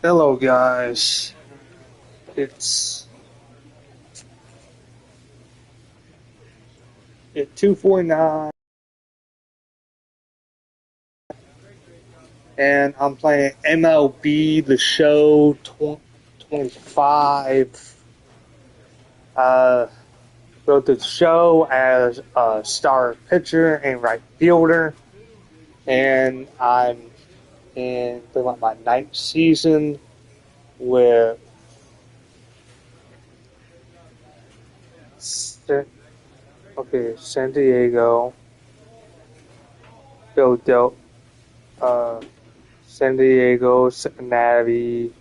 Hello guys, it's 2:49 and I'm playing MLB The Show 25. Wrote the show as a star pitcher and right fielder, and I'm in my ninth season with San Diego, Philadelphia, San Diego, Cincinnati.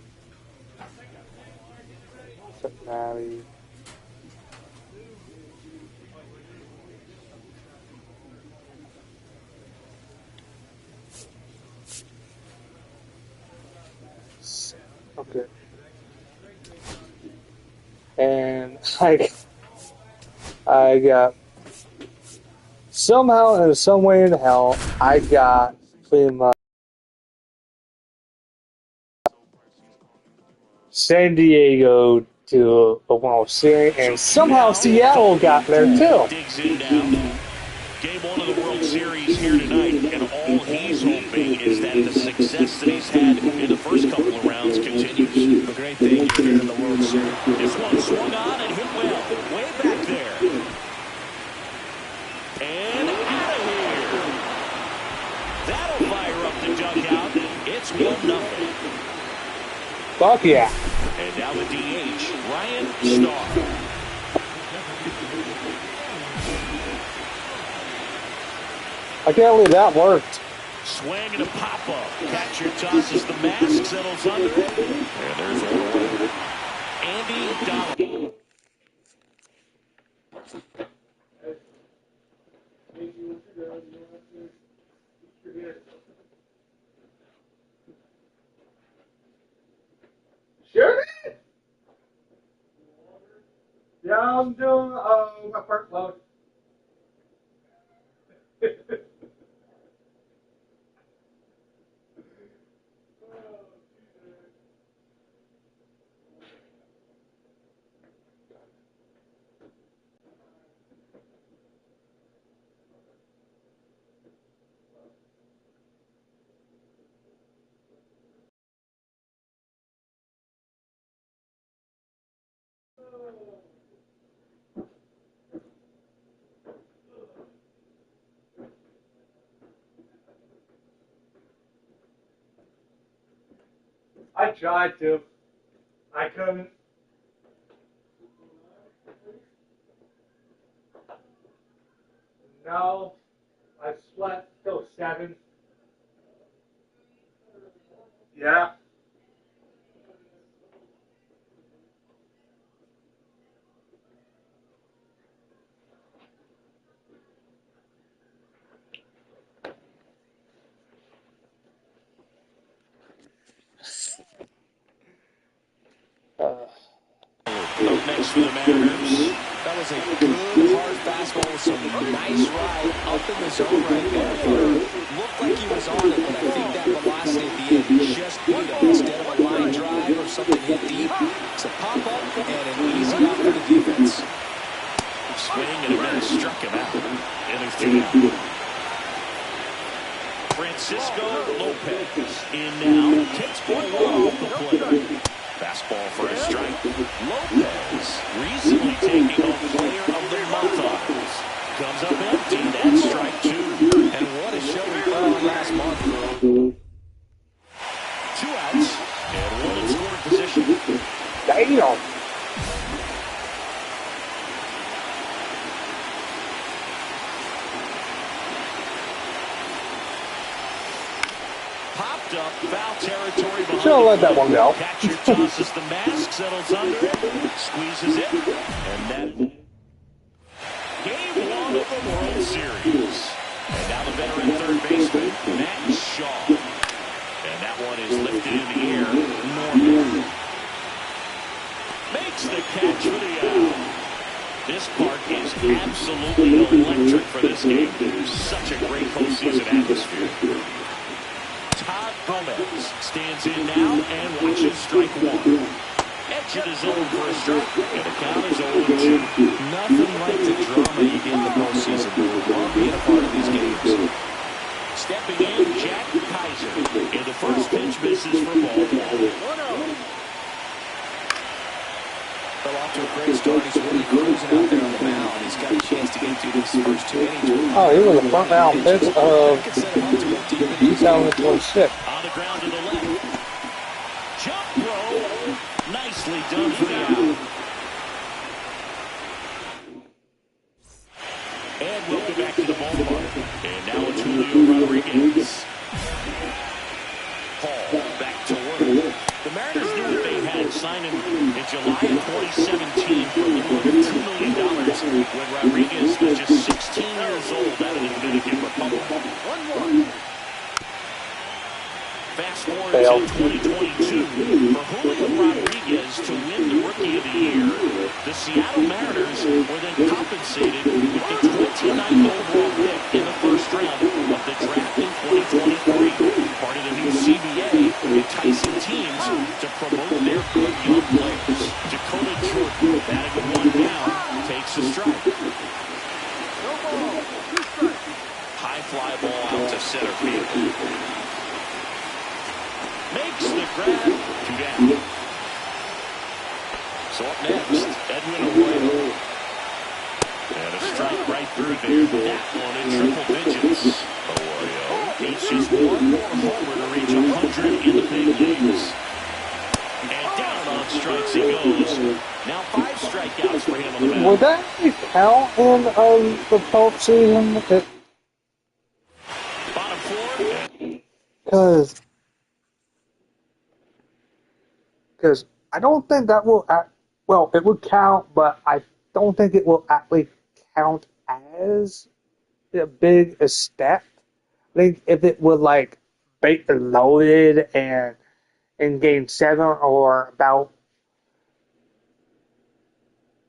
Okay. And I got somehow in some way in hell I got pretty much San Diego to the World Series, and somehow Seattle got there too. Game one of the World Series here tonight, and all he's hoping is that the success that he's had in the first couple of rounds continues. The great thing here in the World Series. This one swung on and hit well, way back there. And out of here. That'll fire up the dugout. It's 1-0. Fuck yeah. And now the DH, Ryan Starr. I can't believe that worked. Swing and a pop-up. Catcher tosses the mask, settles under it. And there's one. Andy Donald. Sure did. Yeah, I'm doing my first load. I tried to. I couldn't. No, I slept till 7. Yeah. Up next for the Mariners. That was a good, hard fastball with some nice ride up in the zone right there. Looked like he was on it, but I think that velocity at the end just beat him. Instead of a line drive or something hit deep, it's a pop-up and an easy out for the defense. Swing and a miss, struck him out. And there's 2 down. Francisco Lopez in now. Takes ball off the plate. Fastball for a strike. Lopez recently taking home player of the month honors. Comes up empty. That's strike 2. And what a show we put on last month. 2 outs and 1 in scoring position. Damn. Popped up, foul territory behind. Should have let that one go. Catcher tosses the mask, settles under it, squeezes it, and that game 1 of the World Series. And now the veteran third baseman, Matt Shaw. And that one is lifted in the air. Norman makes the catch for the out. This park is absolutely electric for this game. Such a great postseason atmosphere. Todd Gomez stands in now and watches strike one. Edge of the zone for a strike, and the count is 0-2. Nothing like the drama you get in the postseason. Love being a part of these games. Stepping in, Jack Kaiser. And the first pitch misses for ball one. Well, off to a great start. He's really cruising out there on the mound. He's got a chance to get through these first 2 innings. Oh, he was a front round pitch of 2026. On the ground to the left. Jump throw. Nicely done for the out. And we'll go back to the ballpark. And now it's Julio Rodriguez. Paul back to work. The Mariners knew what they had, signing in July of 2017 for a little under $2 million when Rodriguez was just 16 years old out of the Dominican Republic. 1-1. Fast forward to 2022, for Julio Rodriguez to win the Rookie of the Year, the Seattle Mariners were then compensated with the 29th overall pick in the first round of the draft in 2023. Part of the new CBA, enticing teams to promote their good young players. Dakota Jordan, batting with one down, takes a strike. High fly ball out to center field. Makes the grab, 2 down. So up next, Edwin Arroyo. And a strike right through there. That one in triple digits. Arroyo needs just one more homer to reach 100 in the big leagues. And down on strikes he goes. Now 5 strikeouts for him on the mound. Would that count in the postseason? Bottom 4. Because I don't think that will, well, it would count, but I don't think it will actually count as a big a stat. I think if it would like be loaded and in game 7 or about,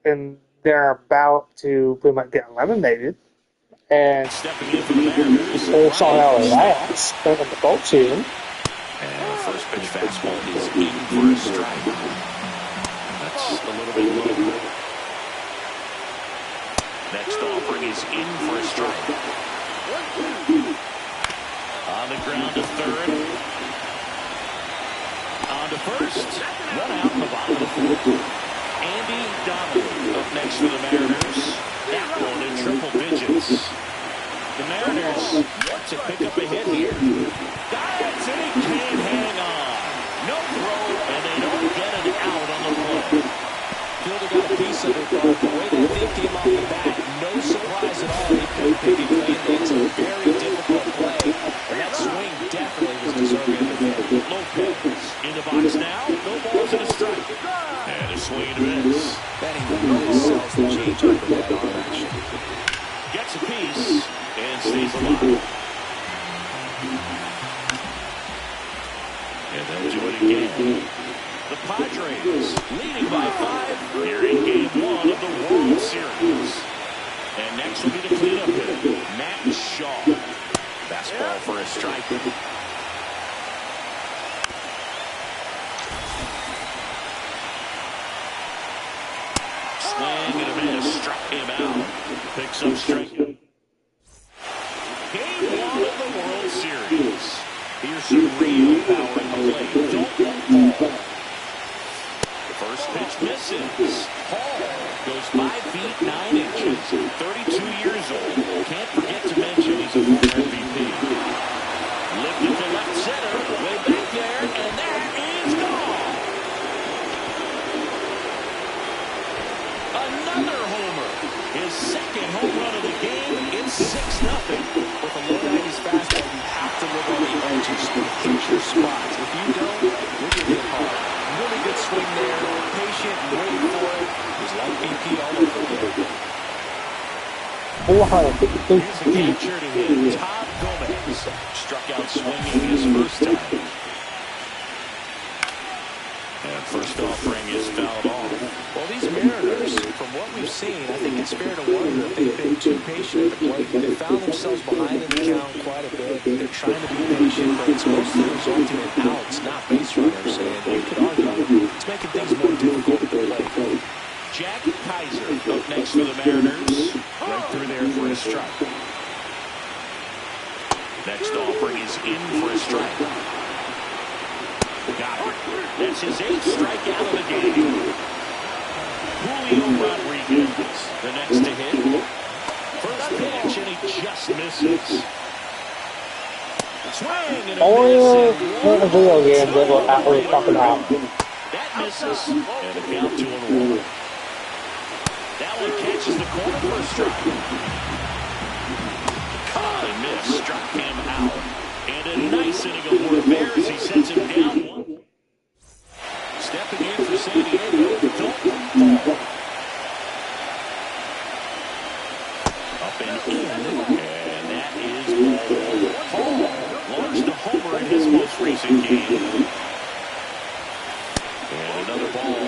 and they're about to pretty much get eliminated, and stepping in for the Mariners, they saw how it lasts in the postseason. And first pitch fastball is in for a strike. That's a little bit low. Next offering is in for a strike. On the ground to third. On to first. 1 out in the bottom of the 4th. Andy Donnelly up next for the Mariners. That one in triple digits. The Mariners want to pick up a hit here. Dives and he can't hang on. No throw, and they don't get it out on the play. Fielder got a piece of it, but the way that thing came off the bat, no surprise at all. He couldn't pick it clean. It's a very difficult play, and that swing definitely was deserving of the hit. Lopez in the box now. No balls and a strike. And a swing and a miss. Benny really sells the change up with that arm action. Gets a piece and stays alive. And they'll do it again. The Padres leading by 5 here in game 1 of the World Series. And next will be the cleanup hitter, Matt Shaw. Fastball for a strike. Swing and a miss, struck him out. Picks up strike. Game 1 of the World Series. Here's some real power in the plate. Don't fall. The first pitch misses. Paul goes 5 feet 9 inches. 32 years old. Can't forget to mention he's a former MVP. Lifted to left center. Way back there. And that is gone. Another homer. His second home run of the game. It's 6-0. With a low 90s fastball, you have to live on the edges. Hit your spots. If you don't, you're going to hit hard. Really good swing there. Patient and waiting for it. It was like BP all over again. Here's a catcher to hit. Todd Gomez struck out swinging his first time. And first offering is fouled off. Well, these Mariners, from what we we've seen, I think it's fair to wonder if they've been too patient at the plate. They found themselves behind in the count quite a bit. They're trying to be patient, but it's mostly resulting in outs, not base runners. And you could argue it's making things more difficult at the plate. Jack Kaiser up next for the Mariners. Right through there for a strike. Next offering is in for a strike. Got it. That's his 8th strikeout of the game. Julio Rodriguez, the next to hit. First pitch, and he just misses. Swing and a a video game that we're actually talking about. That misses, and a count 2-1. That one catches the corner for a strike. Caught and missed, struck him out. And a nice inning of work there as he sets him down 1. Stepping in for San Diego, Dalton Paul. Up and in, and that is ball. Paul launched a homer in his most recent game. And another ball.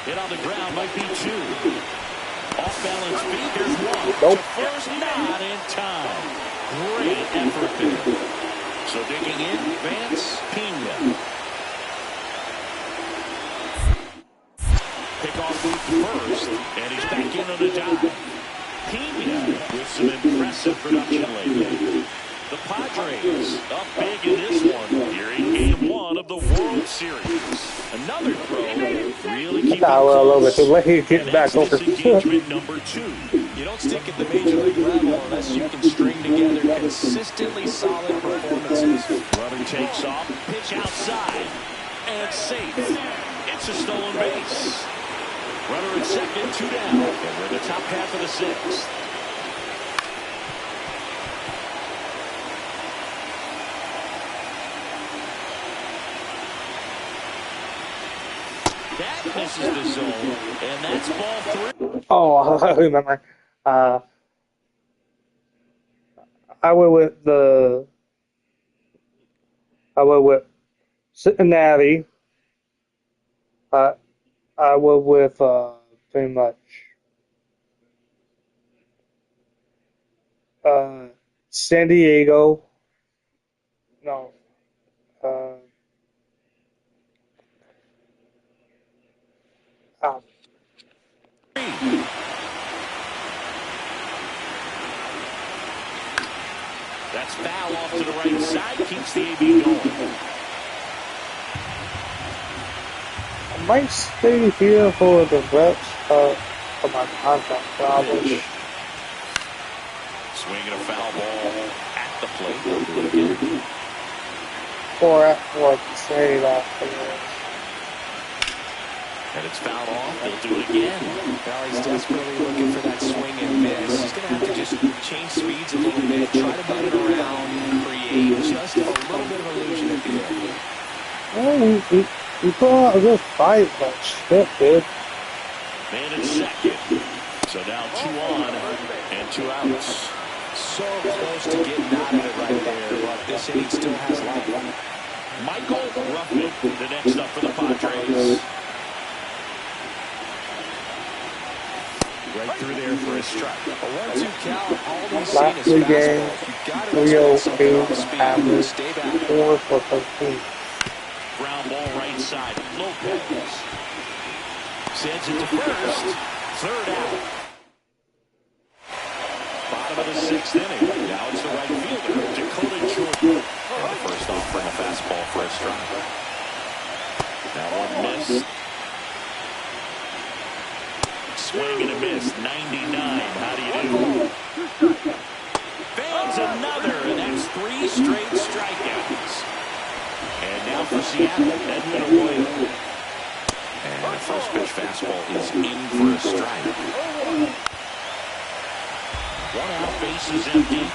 Hit on the ground might be 2. Off balance feet, there's 1. Nope. First, not in time. Great effort there. So digging in, Vance Pena. Pick off move first, and he's back in on a dive. Pena with some impressive production lately. The Padres up big in this one here in Game 1 of the World Series. Another throw, really keeping a little bit too late getting back over. Disengagement number 2. You don't stick at the major league level unless you can string together consistently solid performances. Runner takes off, pitch outside, and safe. It's a stolen base. Runner at second, 2 down, and we're in the top half of the 6th. That misses the zone, and that's ball 3. Oh, I remember. I went with Cincinnati. I went with pretty much San Diego. No. That's foul off to the right side, keeps the AB going. I might stay here for the rest of my contract, probably. Swinging a foul ball at the plate. They'll do it again. Or say that. And it's fouled off. They'll do it again. Now he's desperately looking for that swing and miss. He's going to have to just change speeds a little bit, try to move it around, create just a little bit of illusion at the end. Well, we put on a good fight, but shit, dude. Man in second. So now 2 on and 2 outs. So close to getting out of it right there, but this inning still has life. Michael Ruffin, the next up for the Padres. Right through there for a strike. A 1-2 count. All he's seen Last is three games, fastballs. You've got to expect something off speed. average, Stay back. 4 for 13. Ground ball right side. Lopez sends it to first. 3rd out. Bottom of the 6th inning. Now it's the right fielder, Dakota Jordan. And the first offering a fastball for a strike. That one missed. Swing and a miss. 99. How do you do? Fans another, and that's 3 straight strikeouts. And now for Seattle, Edwin Arroyo. And the first pitch fastball is in for a strike. 1 out, bases empty.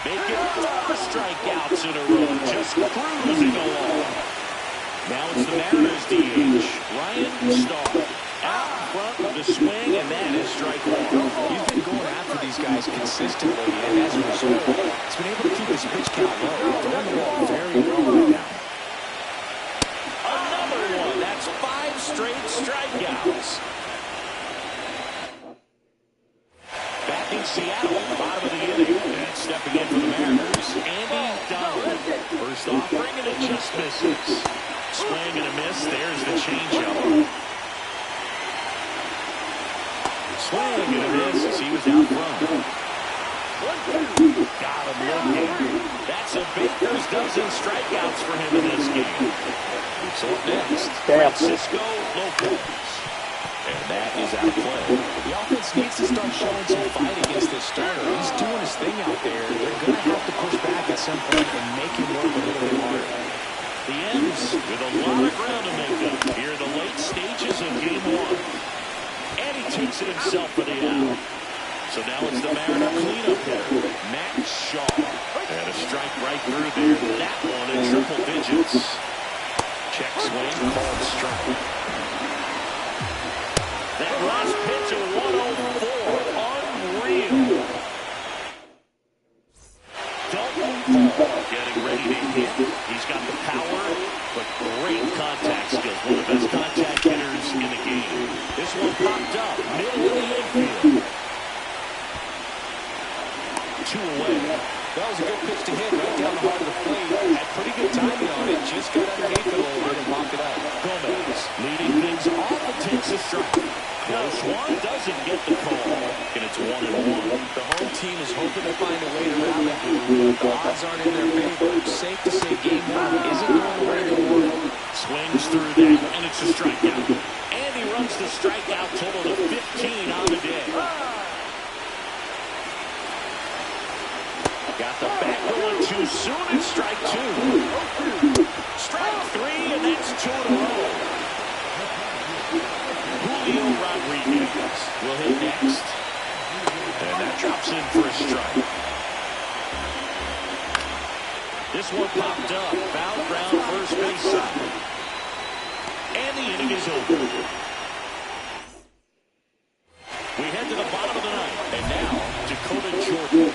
Make it 4 strikeouts in a row, just cruising along. Now it's the Mariners DH, Ryan Starr. Out front with the swing, and that is strike 1. He's been going after these these guys consistently, and as a result, he's been able to keep his pitch count low, throwing the ball very well right now. Another one. That's 5 straight strikeouts. Back in Seattle, bottom of the inning. And stepping in for the Mariners, Andy Donald. First offering, and it just misses. Swing and a miss. There's the changeup. Swing and a miss as he was out front. 1-2. Got him looking. That's a baker's dozen strikeouts for him in this game. So up next, Francisco Lopez. And that is out of play. The offense needs to start showing some fight against this starter. He's doing his thing out there. They're going to have to push back at some point and make him work a little bit harder. The M's with a lot of ground to make up here in the late stages of Game 1. And he takes it himself for the out. So now it's the Mariner cleanup hitter, Matt Shaw. And a strike right through there. That one in triple digits. Check swing, called strike. That last pitch of 104, unreal. Dalton Paul getting ready to hit. He's got the power, but great contact skills. One of the best contact hitters in the game. This one popped up, middle of the infield. 2 away. That was a good pitch to hit right down the heart of the plate. Had pretty good timing on it. Just got underneath it a little bit and popped it up. Gomez leading things off and takes a strike. Now Schwan doesn't get the call, and it's 1-1. The home team is hoping to find a way to rally here, but the odds aren't in their favor. Safe to say Game 1 isn't going the way they want it. Swings through that, and it's a strikeout. And he runs the strikeout total to 15 on the day. Got the back going too soon, and strike 2. Strike 3, and that's 2 in a row. Julio Rodriguez will hit next. And that drops in for a strike. This one popped up. Foul ground first base side. And the inning is over. We head to the bottom of the ninth. And now, Dakota Jordan.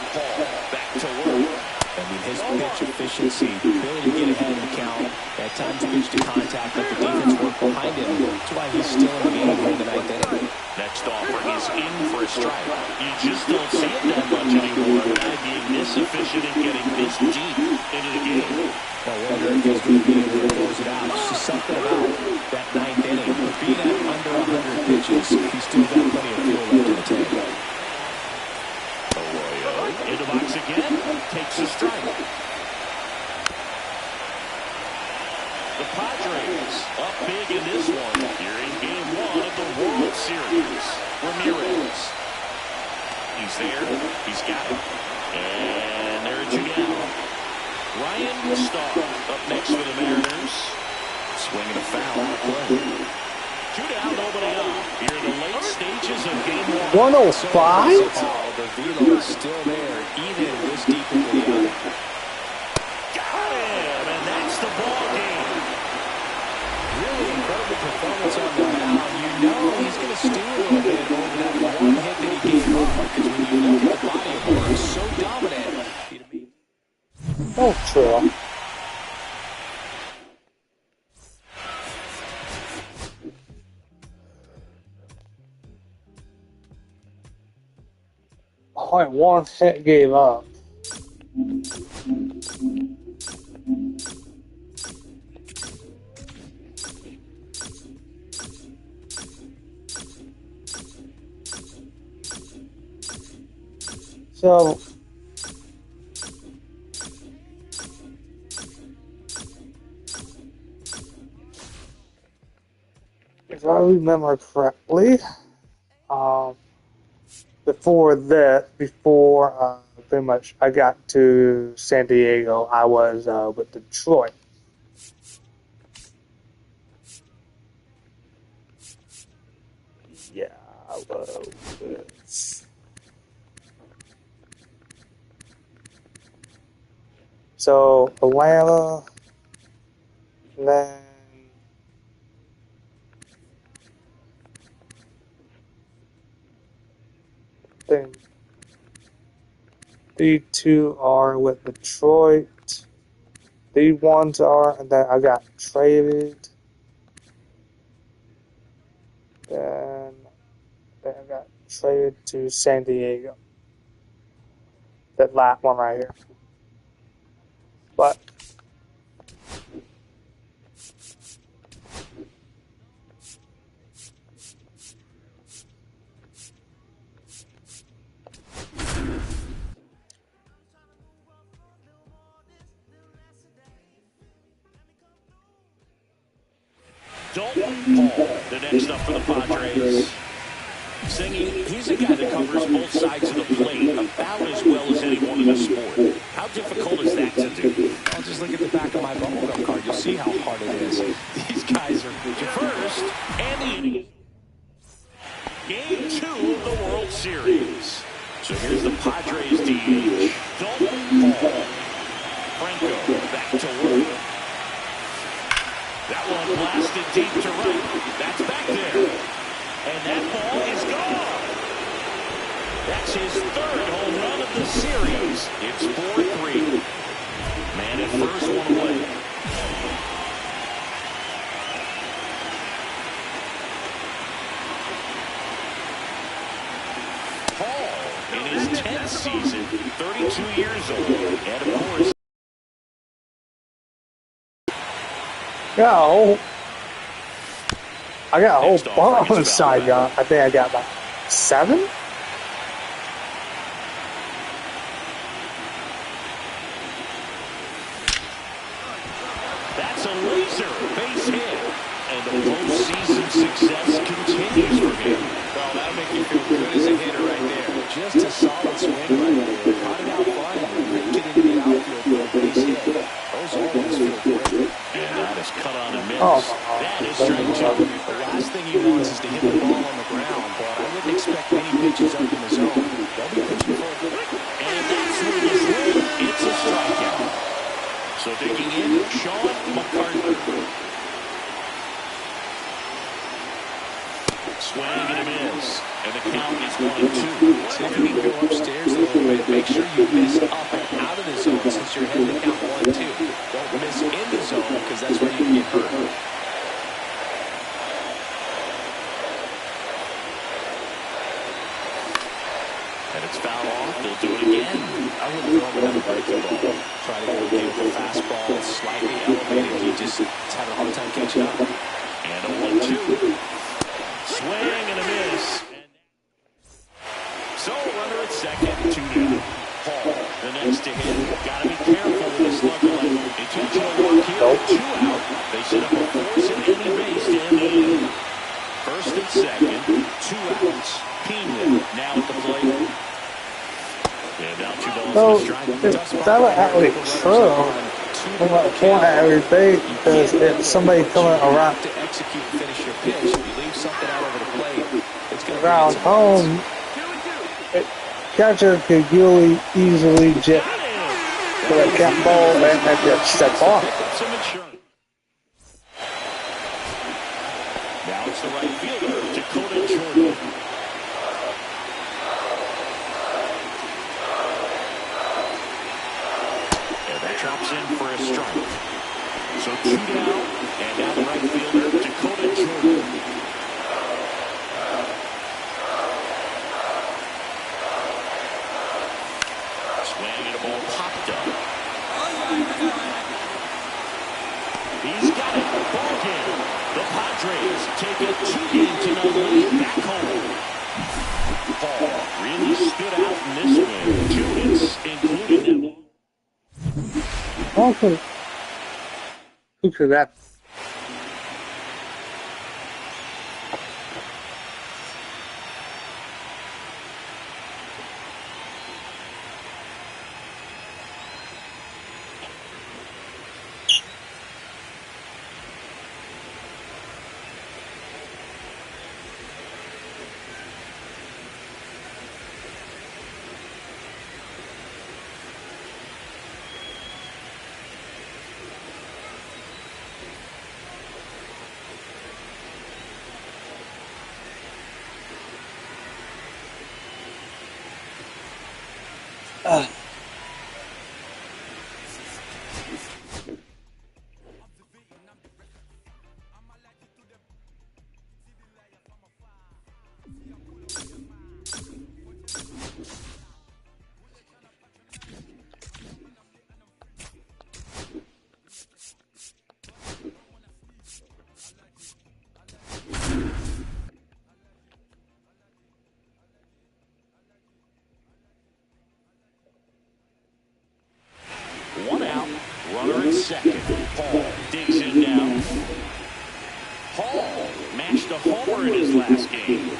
Paul back to work. I mean, his pitch efficiency, the ability to get ahead of the count, at times pitch to contact, let the defense work behind him. That's why he's still in the game here in the ninth inning. Next offering is in for a strike. You just don't see it that much anymore. A guy being this efficient and getting this deep into the game. Well, whether it goes to the beat or close it out, it's just something about that ninth inning. But being at under 100 pitches, he's still got plenty of fuel left in the tank. In the box again, takes a strike. The Padres up big in this one. Here in Game 1 of the World Series. Ramirez. He's there. He's got it. And there's again. Ryan Starr up next for the Mariners. Swinging a foul on the play. 2 down, nobody up. Here in the late stages of Game 1. 105? The velo is still there, even this deep into the inning. Got him, and that's the ball game. Really incredible performance on the mound. You know he's going to stew a little bit over that one hit that he gave up, because when you look at the body of work, it's so dominant. Oh, true. Only one hit gave up. So if I remember correctly, before pretty much I got to San Diego, I was with Detroit. Yeah, I was. So Atlanta, then think the two are with Detroit. The ones are, and then I got traded. Then I got traded to San Diego. That last one right here. But Dalton Paul, the next up for the Padres. Singing, he's a guy that covers both sides of the plate about as well as anyone in the sport. How difficult is that to do? I'll just look at the back of my bubblegum card. You'll see how hard it is. These guys are First, and the inning. Game 2 of the World Series. So here's the Padres DH. Dalton Paul. Franco back to work. That one blasted deep to right. That's back there. And that ball is gone. That's his third home run of the series. It's 4-3. Man at first, one away. Paul, in his 10th season, 32 years old. And of course, I got a whole bunch on the side, y'all. I think I got about 7. that's a laser base hit. And the postseason success continues for him. well, that'll make you feel good as a hitter right there. Just a solid swing right there. Caught it out flying and ripped it into the outfield for a base hit. Those always feel great. And that is cut on a miss. Oh, that is strike 2. The last thing he wants is to hit the ball on the ground, but I wouldn't expect many pitches up in the zone. They'll be pitching for it. And that's where the swing. It's a strikeout. So digging in, Sean McCartney. Swing and a miss. And the count is 1-2. See if you can go upstairs a little bit. Make sure you miss up and out of the zone since you're heading to count 1-2. Don't miss in the zone because that's where you can get hurt. And it's foul off. They'll do it again. I wouldn't throw him another breaking ball. Try to go again with the fastball slightly elevated. He just is having a hard time catching up. And a 1-2. Swing and a miss. So runner at second, 2-2. Paul, the next to hit. Got to be careful with the slugger line. Intentional walk here, 2 out. They set up a force at any base to end the inning. First and second, 2 outs. Pena now at the plate. And now 2 balls So, and a strike. if that were actually true, I'm going to point at every bait because if somebody coming around To execute and finish your pitch, if you leave something out over the plate, it's going to around home, catcher could really easily just put a cat ball and just step off. Some insurance. Now it's the right fielder, Dakota Jordan. And that drops in for a strike. So 2 down, and now the right fielder, Dakota Jordan. Swing and a ball popped up. He's got it. Ball game. The Padres take a 2-0 lead back home. Paul really stood out in this win. 2 hits, including that. Also, look at that. One out, runner at second. Paul digs in now. Paul mashed a homer in his last game.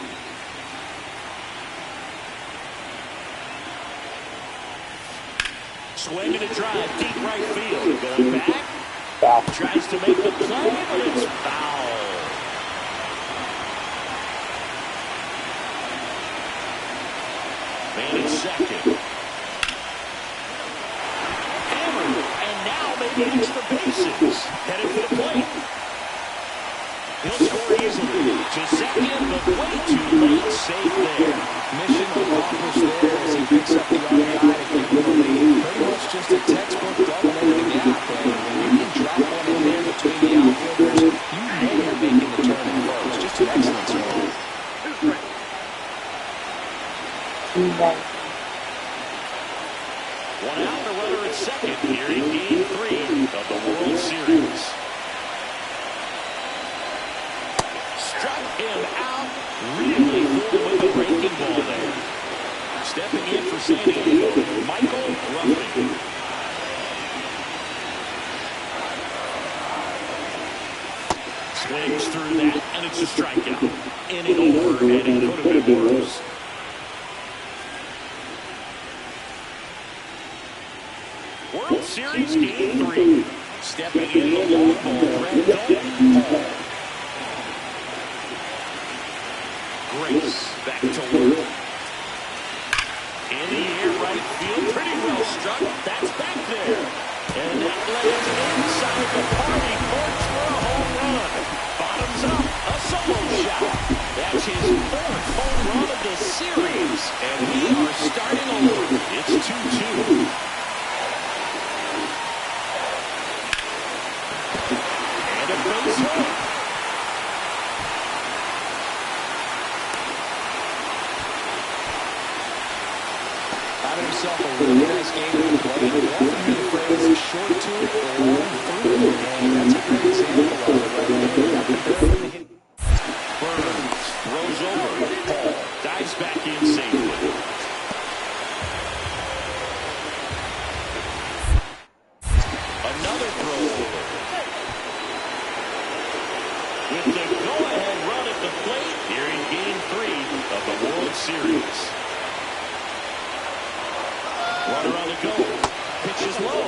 Swinging a drive, deep right field. Going back. Foul. Tries to make the play, but it's foul. Man at second. Hammered, and now maybe extra bases. Headed for the plate. He'll score easily. To second, but way too late. Safe there. Mission accomplished there as he picks up the RBI to give him the lead. Pretty much just a textbook double into the gap. And when you can drop one in there between the outfielders, you know you're making the turn and close. Just an excellent turn. One out, a runner at second here in Game 3 of the World Series. Struck him out. Really cool with the breaking ball there. Stepping in for San Diego, Michael Ruffing. Swings through that, and it's a strikeout. Inning over, and it could have been worse. World Series Game 3. Stepping in the long ball, Brandon Paul. Grace back to work. In the air, right field, pretty well struck. That's back there. And that lands inside the party courts for a home run. Bottoms up, a solo shot. That's his 4th home run of the series. And we are starting over. It's 2-2. And a base hit. Himself a really nice game to play. We often hear the phrase short to it or long through it, and that's a great example of it right there. Burns throws over. Paul dives back in safely. Another throw over. With the go-ahead run at the plate here in Game 3 of the World Series. Runner on the go. Pitch is low.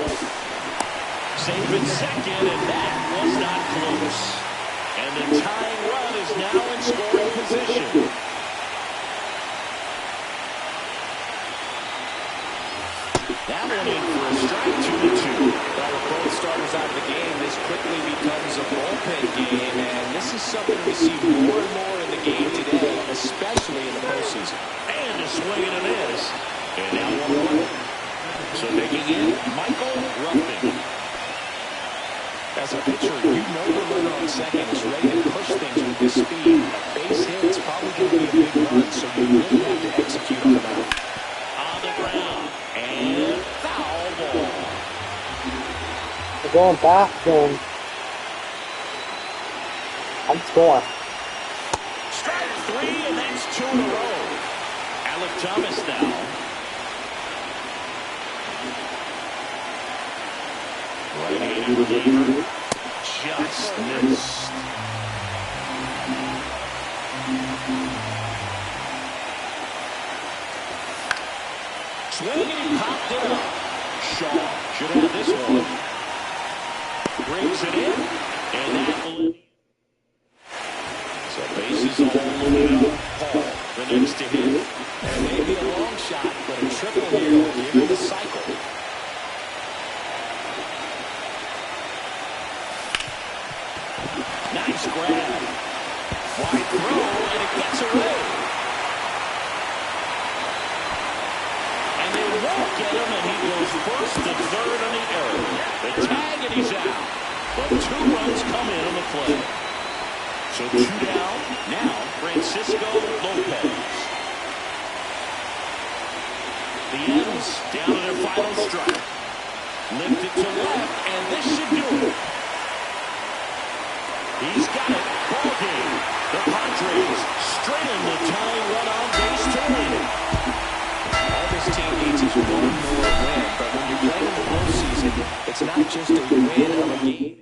Safe at second, and that was not close. And the tying run is now in scoring position. That one in for a strike, 2-2. Well, with both starters out of the game, this quickly becomes a bullpen game, and this is something we see more and more in the game today, especially in the postseason. And a swing and a miss. And now 1-1. So digging in, Michael Ruffing. As a pitcher, you know the runner on second is ready to push things with his speed. A base hit is probably going to be a big run, so you really have to execute on the mound. On the ground, and foul ball. We're going back, then. I'm scoring. Strike 3, and that's 2 in a row. Alec Thomas now. Right-handed reliever. Just missed. Swinging and popped it up. Shaw should have this one. Brings it in, and that will... So bases all loaded up. Paul, the next to hit. And maybe a long shot, but a triple here will give him the cycle. Nice grab. Wide throw, and it gets away. And they won't get him, and he goes first to third on the error. The tag, and he's out. But 2 runs come in on the play. So 2 down. Now Francisco Lopez. The M's down to their final strike. Lifted to left, and this should do it. He's got it. Ball game. The Padres straight in the tying run on base to win it. All this team needs is one more win, but when you're playing in the postseason, it's not just a win of a game.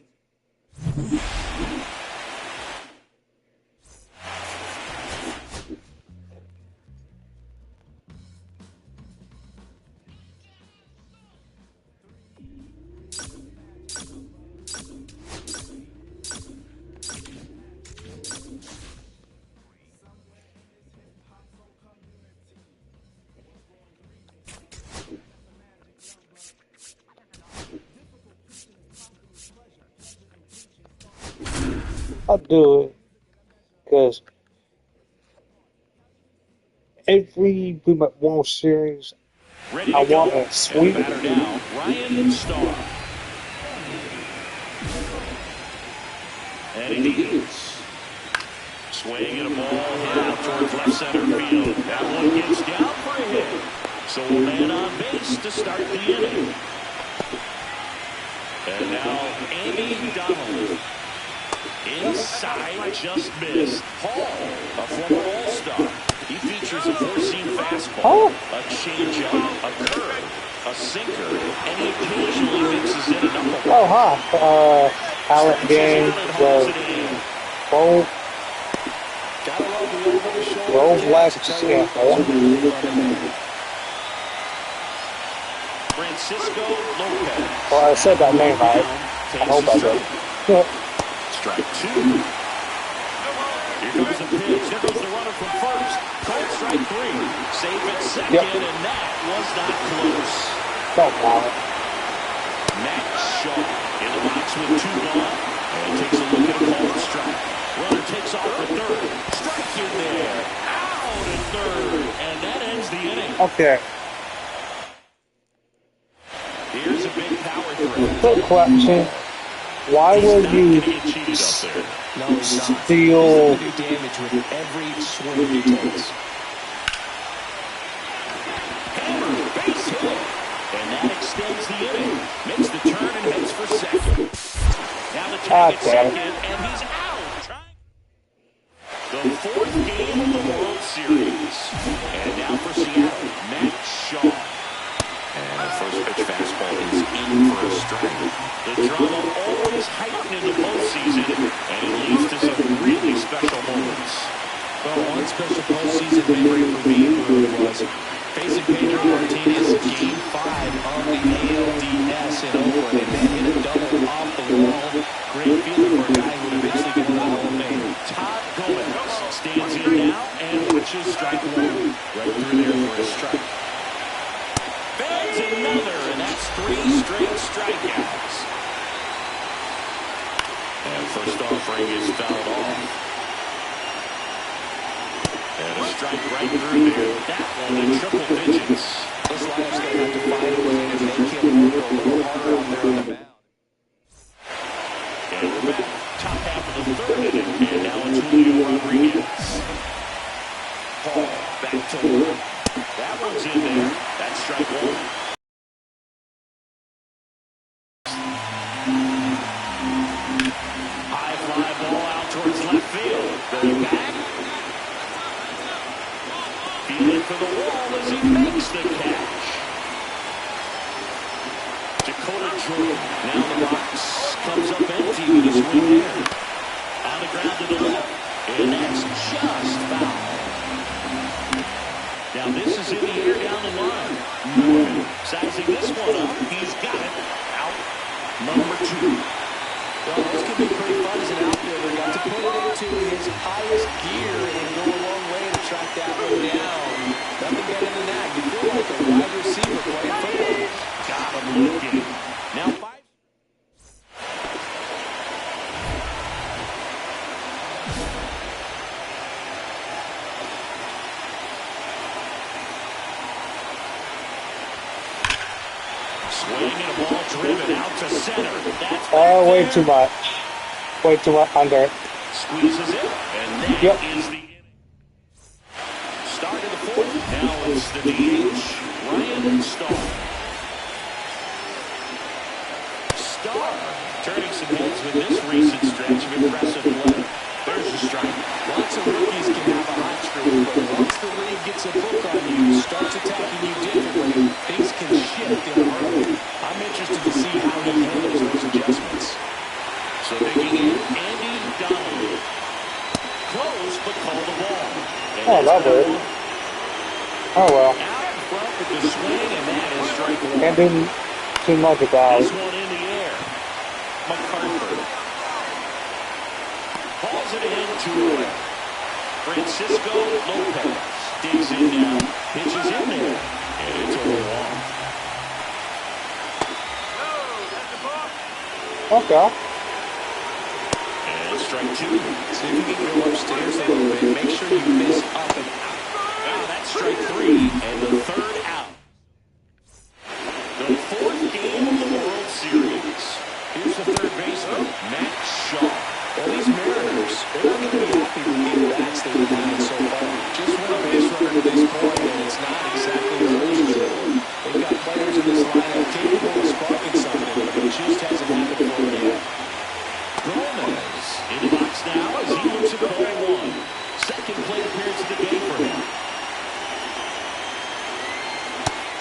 I'll do it because every World Series, Ready I to go. want a sweep. And the batter now, Ryan Starr. And it is. Swing and a ball hit out towards left center field. That one gets down for a hit. So a man on base to start the inning. And now Andy Donald. Inside, just missed. Paul, a former All-Star. He features a four-seam fastball, a changeup, a curve, a sinker, and he occasionally mixes in a knuckleball. Oh, huh. Talent game, both. Roll blacks, yeah. Francisco Lopez. Well, I said that name right. I hope I did. Yeah. Strike 2. Here goes the pitch. There goes the runner from first. Cold strike 3. Safe at second, and that was not close. Don't matter. Max Shaw in the box with 2 gone. And takes a look at a called strike. Runner takes off for third. Strike in there. Out at third. And that ends the inning. Okay. Here's a big power throw. Quick question. Why would you No, steal? do damage with every swing he takes. Hammer, base hit. And that extends the inning. Makes the turn and heads for second. Now the tag at second, and he's out. The 4th game of the World Series. And now for Seattle, Max Shaw. And the first pitch fastball is in for a strike. The drama always heightened in the postseason, and it leads to some really special moments. Well, one special postseason memory for me was facing Pedro Martinez in Game 5 of the ALDS in Oakland, and then hit a double off the wall. Great feeling for a guy who would eventually go to the Hall of Fame. Todd Gomez stands in now and pitches strike 1. Right through there for a strike. Fans another, and that's 3 straight strikeouts. And first offering is fouled off. And a strike right through there. That one in triple digits. Those lineups going to have to find a way to make him work a little harder out there on the mound. And we're back top half of the 3rd inning, and now it's Julio Rodriguez. Paul back to work. That one's in there. That's strike 1. High fly ball out towards left field. Going back. Feeling for the wall as he makes the catch. Dakota Jordan. Now the box comes up empty with a swing there. On the ground to the left. And that's just foul. Now this is in the air down the line. Norman sizing this one up. He's got it. Out. Number 2. Well, this could be pretty fun as an outfielder. Got to put it into his highest gear and go a long way to track that one down. Nothing better than that. You feel like a wide receiver playing football. Got him looking. Now 5. Swing and a ball driven out to center. That's Oh, way too much. Way too much under it. Squeezes it, and that is the inning. Start of the fourth. Now it's the DH, Ryan Starr. Starr turning some heads with this recent stretch of impressive play. There's a strike. Lots of rookies can have a hot streak, but once the league gets a book on you, starts attacking you differently, things can shift in a hurry. I'm interested to see how he handles those adjustments. So digging in, Andy Donnelly. Close, but call the ball. Oh, that did. Oh, well. Out in front with the swing, and that is strike one. Can't do too much about This it. one in the air. MacArthur. Calls it in 2-away. Francisco Lopez digs in now. Pitches in there. And it's a 1. Okay. And strike 2. See if you can go upstairs a little bit. Make sure you miss up and out. Now that's strike 3 and the third out. The fourth game of the World Series. Here's the third baseman, Matt Shaw. Well, these Mariners, they're not going to be happy with the at-bats they've had so far. Just one base runner to this point, and it's not exactly unusual. They've got players in this lineup capable of sparking something, but it just hasn't happened for them yet. Gomez in the box now as he looks at ball 1. Second plate appearance of the game for him.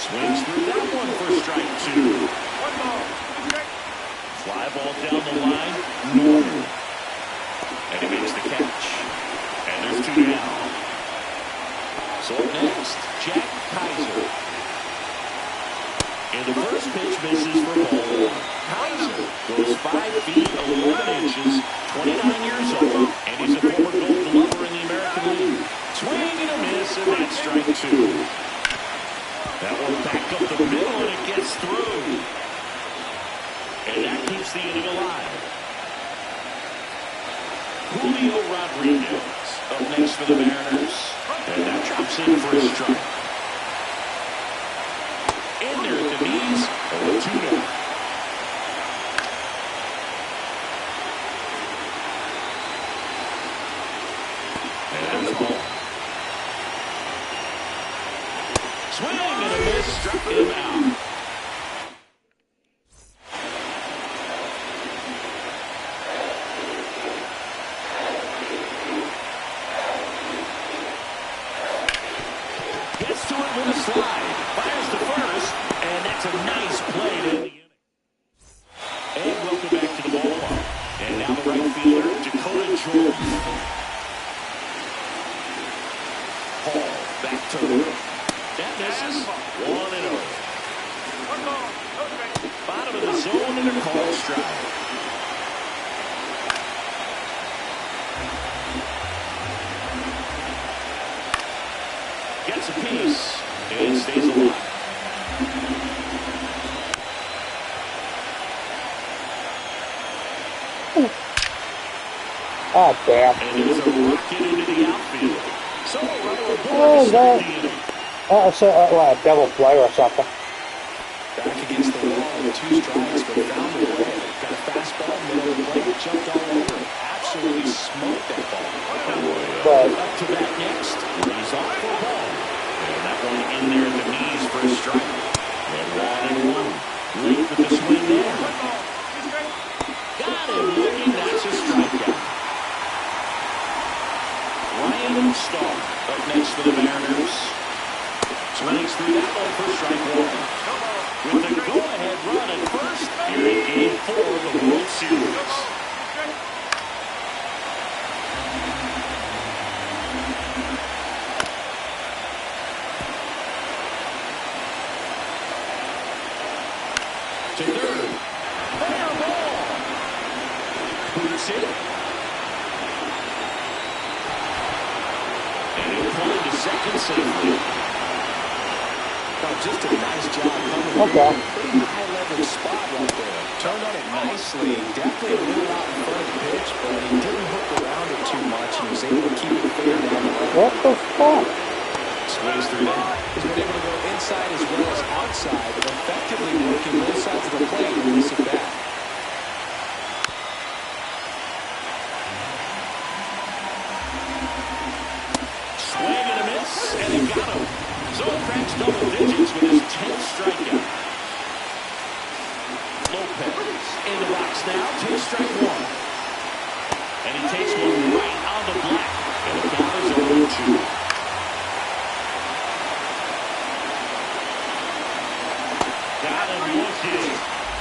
Swings through that one for strike 2. Fly ball down the line, Norton. And he makes the catch. And there's 2 down. So up next, Jack Kaiser. And the first pitch misses for ball 1. Kaiser goes 5 feet 11 inches, 29 years old, and he's a former Gold Glover in the American League. Swing and a miss, and that's strike 2. That one back up the middle, and it gets through. And that keeps the inning alive. Julio Rodriguez up next for the Mariners. And that drops in for a strike. In there at the knees, 0-2 now. And the ball. Swing and a miss, struck him out. Gets to it with a slide. Fires to first, and that's a nice play to end the inning. And welcome back to the ballpark. And now the right fielder, Dakota Jordan. Hall back to the roof. That misses. 1-0. Bottom of the zone and a call strike. Gets a piece and stays alive. Ah, damn. And there's a rocket into the outfield. So a runner Oh, aboard to start the no. inning. That's like a double play or something. Back against the wall with 2 strikes, but found a way. Got a fastball, middle of the plate, jumped all over it. Absolutely smoked that ball. But Up to bat next. He's off for a ball. And that one in there at the knees for a strike. And 1-1. Late with the swing there. Got him looking. That's a strikeout. Ryan Starr up next for the Mariners. Swings through that one for strike 1. With the go-ahead run at first, here in Game 4 of the World Series. To third. Fair ball. Boots it. And he'll pull into second safely. Oh, just a nice job coming. Okay. Pretty high leverage spot right there. Turned on it nicely. Definitely a little out in front of the pitch, but he didn't hook around it too much. He was able to keep it fair down the line. what the fuck? Swings through that. He's been able to go in inside as well as outside, effectively working both sides of the plate in this at bat. Swing and a miss, and he got him. So he cracks double digits with his 10th strikeout. Lopez in the box now, takes strike one. And he takes one right on the black. And the count is 0-2. Got him looking.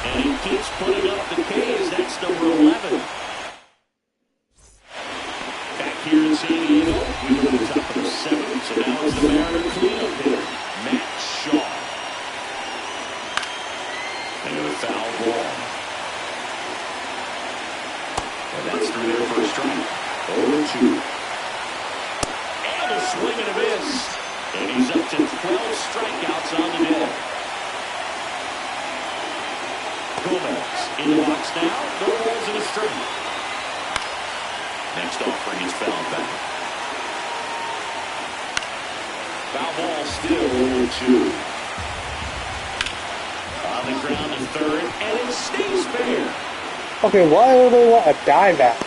And he keeps putting up the K's. That's number 11. Back here in San Diego, we go to the top of the 7th. So now it's the Mariner cleanup hitter, Matt Shaw. And a foul ball. And that's through there for a strike. 0-2. And a swing and a miss. And he's up to 12 strikeouts on the day. Gomez in the box now. No balls in a strike. Next offering is fouled back. Foul ball still 0-2. On the ground to third, and it stays fair. Okay, why do they want a dieback?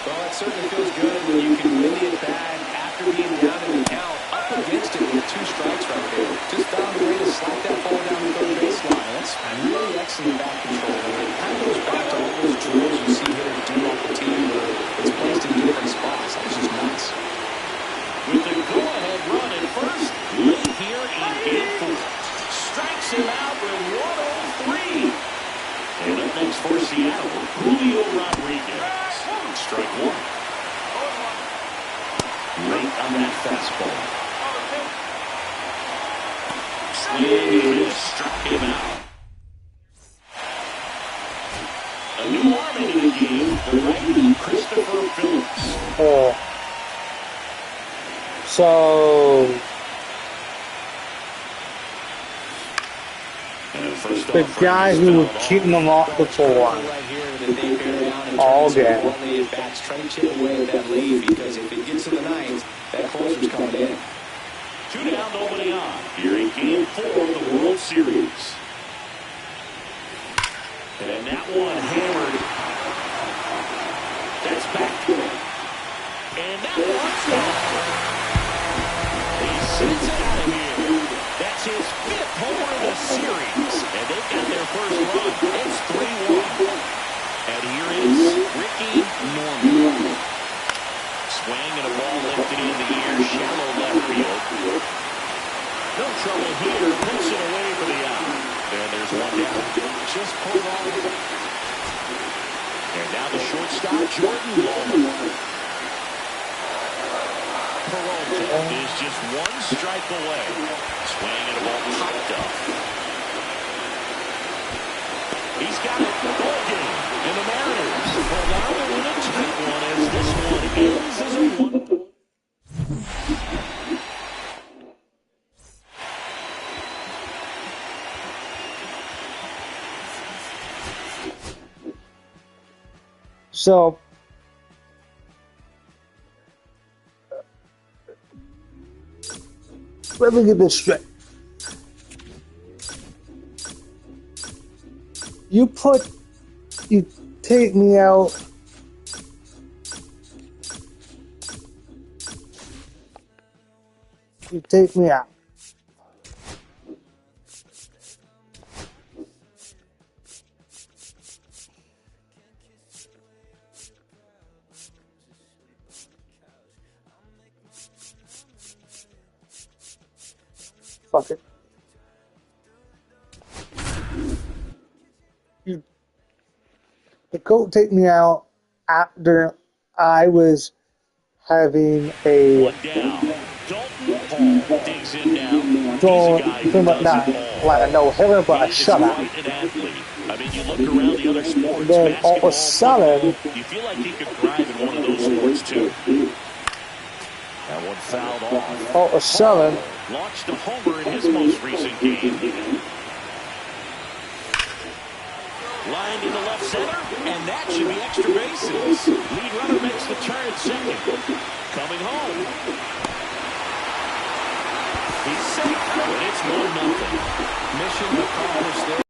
Well, it certainly feels good when you can win the at-bat after being down in the count, up against it with 2 strikes right there. Just found a way to slap that ball down the third baseline. That's really excellent bat control. It kind of goes back to all those drills you see hitters do off the team where it's placed in different spots. That's just nice. With the go-ahead run at first, late here in game 4. Strikes him out with 103. And up next for Seattle, Julio Rodriguez. Strike one. Late on that fastball. Swing and miss, struck him out. A new arm into the game, the righty Christopher Phillips. So the guy who was keeping them off before all game. Try to chip away at that lead because if it gets to the ninth, that closer's coming in. 2 down, nobody on. Here in game 4 of the World Series. And that one hammered. That's back to it. And that one's gone. He sends it out of here. That's his 5th homer of the series. And they've got their first run. It's 3-1. And here is Ricky Norman. Swing and a ball lifted in the air, shallow left field. No trouble here, puts it away for the out. And there's one down. Just pulled on. And now the shortstop, Jordan Lowe. Peralta is just 1 strike away. Swing and a ball popped up. He's got it. Ball game. And the Mariners hold on to win a tight one as this one ends as a 1. So let me get this straight. You take me out. You take me out. Fuck it. The coach take me out after I was having a One down. Dalton Paul digs in now. like a no-hitter, but a shutout. Quite an athlete. I mean, you look around the other sports, Then all of a sudden, you feel like he could thrive in one of those sports too. That one fouled off. all of a sudden, Launched a homer in his most recent game. Lined into left center, and that should be extra bases. Lead runner makes the turn at second. Coming home. It's 1-0. Mission accomplished there.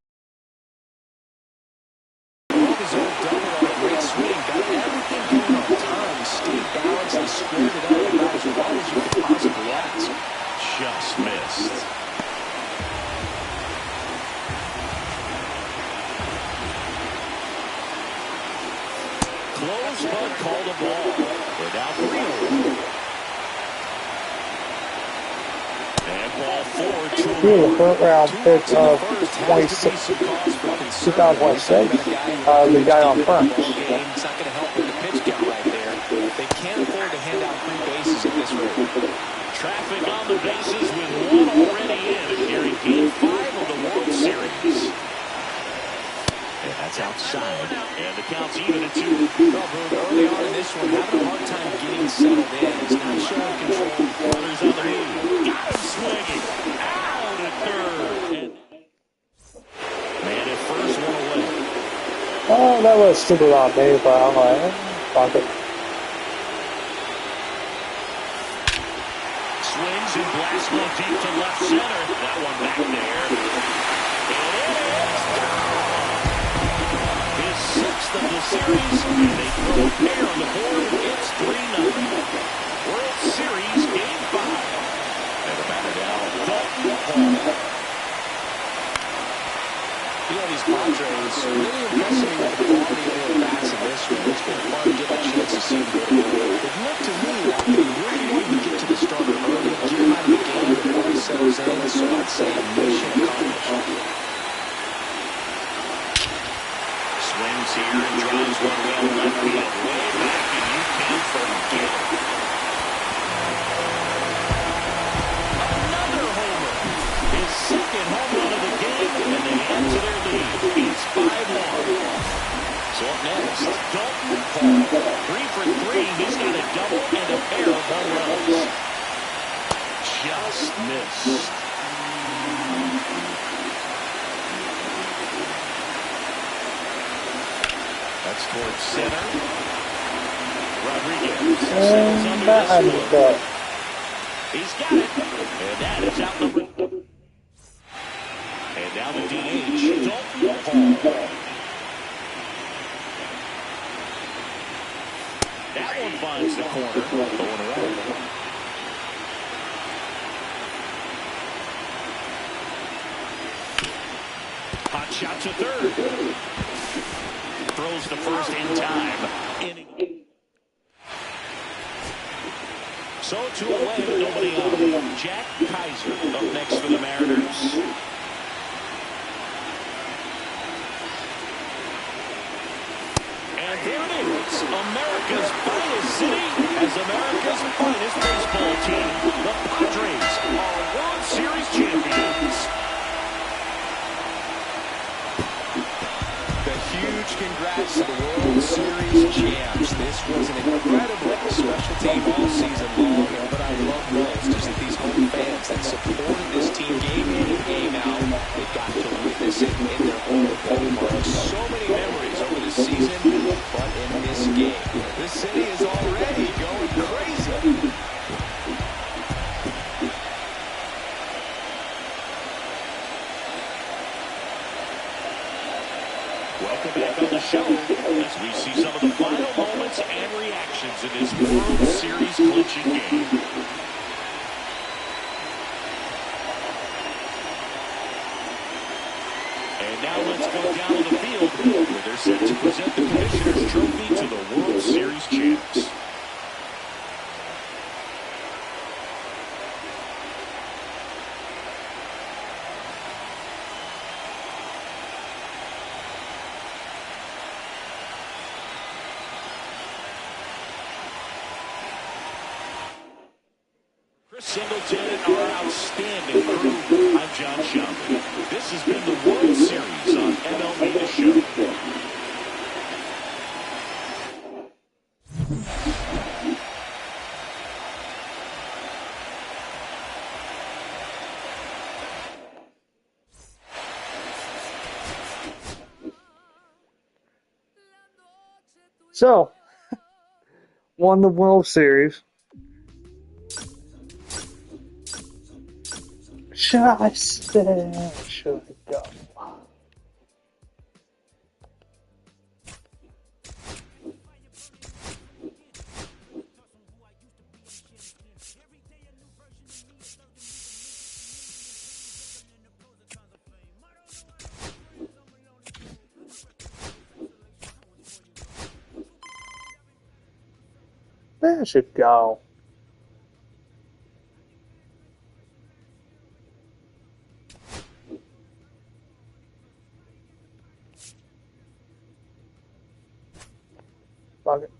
Well-deserved double on a great swing. Got everything going on time. Stayed balanced and squared it up about as well as you could possibly ask. Just missed. Close, but called a ball. We're now 3-0. And ball forward to He was a third round pick of 2026. The guy on front. It's not going to help with the pitch count right there. They can't afford to hand out 3 bases at this rate. Traffic on the bases with 1 already in here in Game 5 of the World Series. And that's outside. And the count's even at 2. Well, Boone, early on in this one, having a hard time getting settled in. He's not showing control. Runners on the move. Got him swinging. Out at third. And man at first, 1 away. Oh, that was stupid on me, but I'm like, fuck it. Swings and blasts one deep to left center. That one back there. And it is gone. His 6th of the series. And they throw a pair on the board. It's 3-0. World Series Game 5. And the batter now, Dalton. You know, these Padres really impressing me with the quality of their bats in this one. It's been fun to get a chance to see them go to work. It looked to me like they really wanted to get to the starter early, get him out of the game before he settles in. So I'd say mission accomplished. Swings here and drives one well left field. Way back, and you can't forget it. Another homer. His 2nd home run of the game, and they add to their lead. It's 5-1. So up next, Dalton Paul. 3 for 3. He's got a double and a pair of home runs. Just missed. That's towards center. Rodriguez sails under this one. He's got it. And that is out number 2. And now the DH, Dalton Paul. That one finds the corner. Going around. Hot shot to third. Throws the first in time. So 2 away, but nobody on. Jack Kaiser up next for the Mariners. And there it is, America's finest city as America's finest baseball team. The Padres are World Series champions. Huge congrats to the World Series champs. This was an incredibly special team all season long. And what I love most is that these home fans that supported this team game in and game out, they got to witness it in their own ballpark. So many memories over the season, but in this game, this city is already going crazy. Welcome back on the show as we see some of the final moments and reactions in this World Series clinching game. And now let's go down to the field where they're set to present the Commissioner's Trophy to the World Series champs. Singleton, our outstanding crew. I'm John Shelby. This has been the World Series on MLB The Show. So, won the World Series. Just there should go. There should go. Fuck it.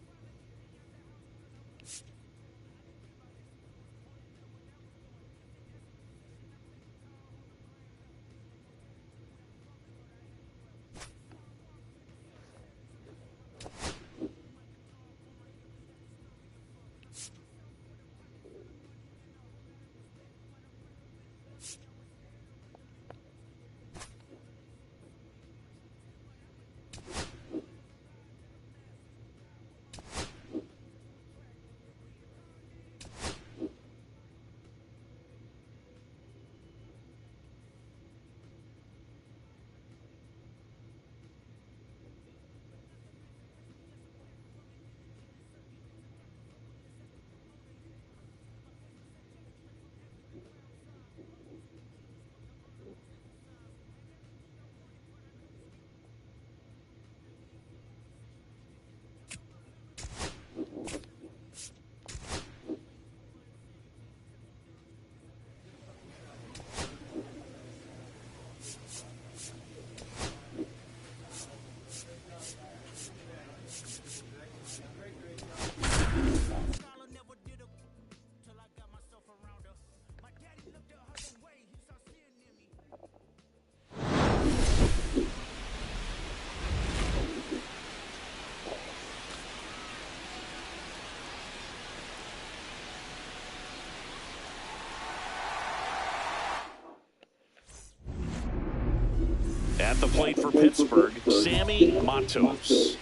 At the plate for Pittsburgh, Sammy Matos.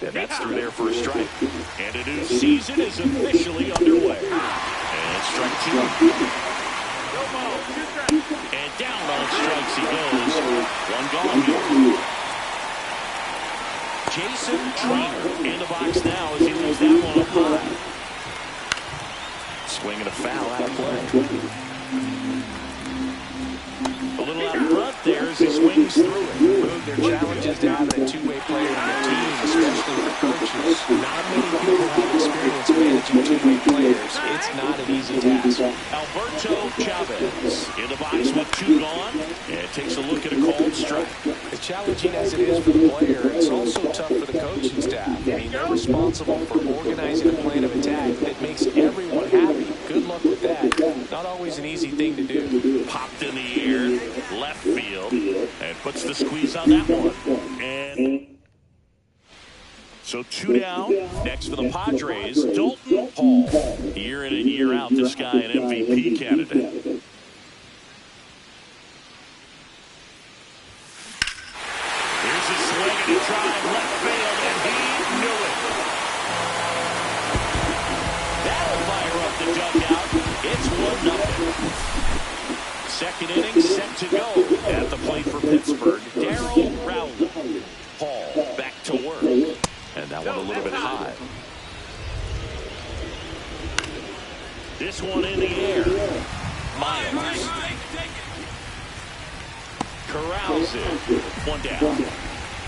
And that's through there for a strike. And a new season is officially underway. And strike two. And down on strikes he goes. One gone here. Jason Trainer in the box now as he leaves that one up high. Swinging a foul out of play. A little out front there as he swings through it. Boog, their challenge is to have a two-way player in their team, especially for coaches. Not many people have experience managing two-way players. It's not an easy task. Alberto Chavez in the box with two gone and takes a look at a called strike. As challenging as it is for the player, it's also tough for the coaching staff. I mean, they're responsible for organizing a plan of attack that makes everyone happy. Good luck with that. Not always an easy thing to do. Popped in the air, left field, and puts the squeeze on that one. And so two down. Next for the Padres, Dalton Hall. Year in and year out, this guy an MVP candidate. Here's a swing and a drive left field, and he knew it. That'll fire up the dugout. It's 1-0. Second inning set to go. At the plate for Pittsburgh, Darryl Rowland. Hall back to work. And that one a little bit high. This one in the air. Miles. Corrals it. One down.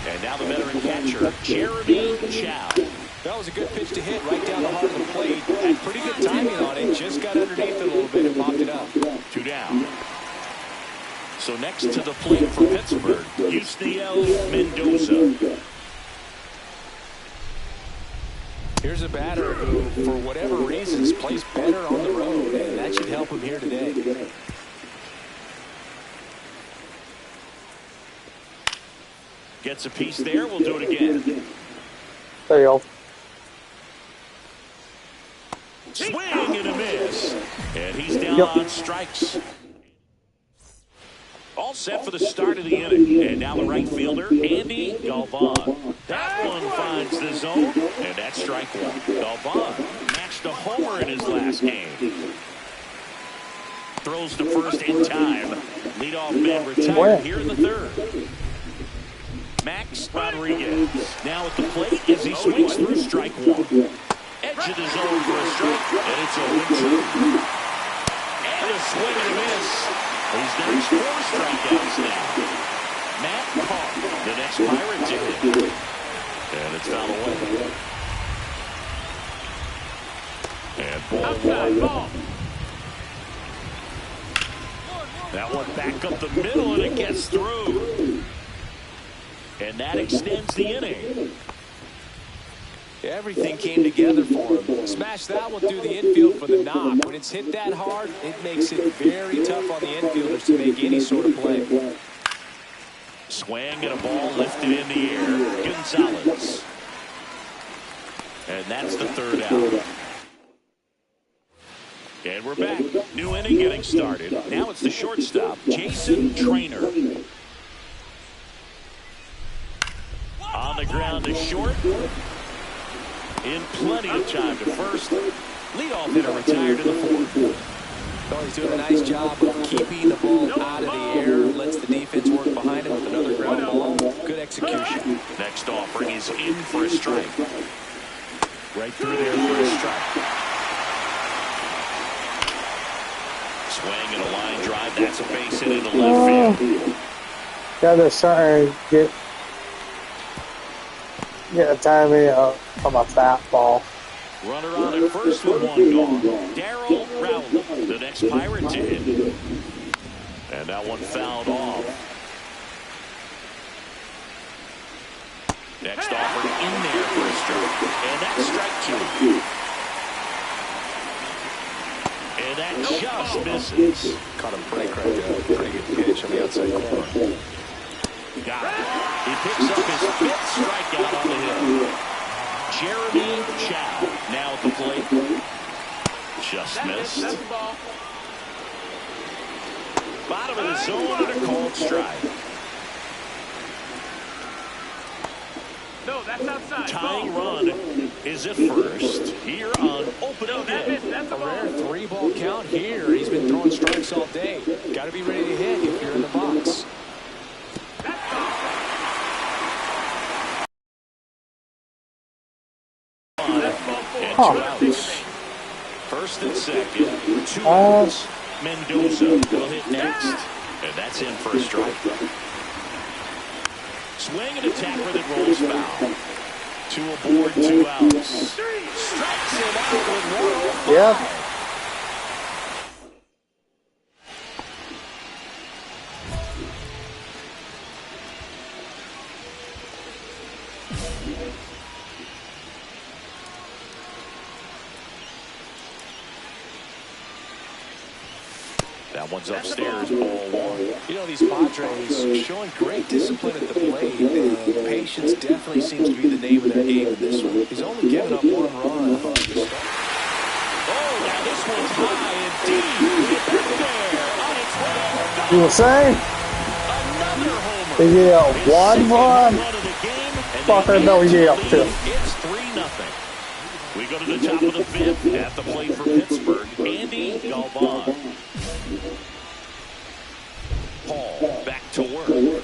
And now the veteran catcher, Jeremy Chow. That was a good pitch to hit right down the heart of the plate. Had pretty good timing on it. Just got underneath it a little bit and popped it up. Two down. So next to the plate for Pittsburgh, Yusniel Mendoza. Here's a batter who, for whatever reasons, plays better on the road, and that should help him here today. Gets a piece there. We'll do it again. There you go. Swing and a miss. And he's down on strikes. all set for the start of the inning. And now the right fielder, Andy Galvan. That one finds the zone, and that's strike one. Galvan matched a homer in his last game. Throws to first in time. Leadoff man retired here in the third. Max Rodriguez now at the plate as he swings through strike one. Edge of the zone for a strike, and it's 0-2. And a swing and a miss. He's down 4 strikeouts now. Matt Carr, the next Pirate to hit. And it's foul away. And outside ball. That one back up the middle, and it gets through. And that extends the inning. Everything came together for him. Smashed that one through the infield for the knock. When it's hit that hard, it makes it very tough on the infielders to make any sort of play. Swing and a ball lifted in the air. Gonzalez. And that's the third out. And we're back. New inning getting started. Now it's the shortstop, Jason Trainer. On the ground to short. In plenty of time to first. Leadoff hitter retired to the fourth. Oh, he's doing a nice job of keeping the ball out of the air. Lets the defense work behind him with another ground ball. Good execution. Next offering is in for a strike. Right through there for a strike. Swing and a line drive. That's a base hit into left field. Gotta start get the timing of my fat ball. Runner on at first with one gone. Darryl Rowley, the next Pirate to hit. And that one fouled off. Next offering in there for a strike. And that's strike 2. And that just misses. Caught him pretty good pitch on the outside corner. Got it. He picks up his 5th strikeout on the hill. Jeremy Chow now at the plate. Just missed. Bottom of the zone and a called strike. No, that's outside. Tying run is at first here on opening day. A rare 3-ball count here. He's been throwing strikes all day. Got to be ready to hit if you're in the box. And 2 outs. First and second. 2 outs. Mendoza will hit next. And that's in for a strike. Swing and a tapper that rolls foul. 2 aboard, 2 outs. Strikes him out with 105. Yeah. That one's upstairs, ball 1. You know, these Padres showing great discipline at the plate. Patience definitely seems to be the name of their game in this one. He's only given up 1 run. Oh, now this one's high and deep. There on its way. You were saying? Another homer. They get up 1 run. Fucker, no, he get up 2. It's 3-0. We go to the top of the 5th at the plate for Pittsburgh. Andy Galvan. Paul back to work.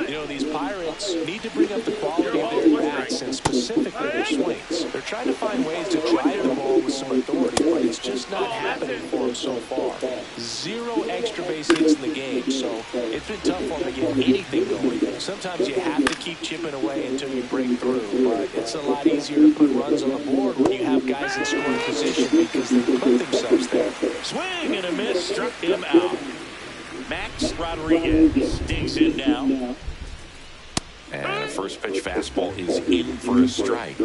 You know, these Pirates need to bring up the quality of their bats and specifically their swings. They're trying to find ways to drive the ball with some authority, but it's just not happening for them so far. 0 extra base hits in the game, so it's been tough for them to get anything going. Sometimes you have to keep chipping away until you break through, but it's a lot easier to put runs on the board when you have guys in scoring position because they put themselves there. Swing and a miss, struck him out. Max Rodriguez digs in now. And a first pitch fastball is in for a strike.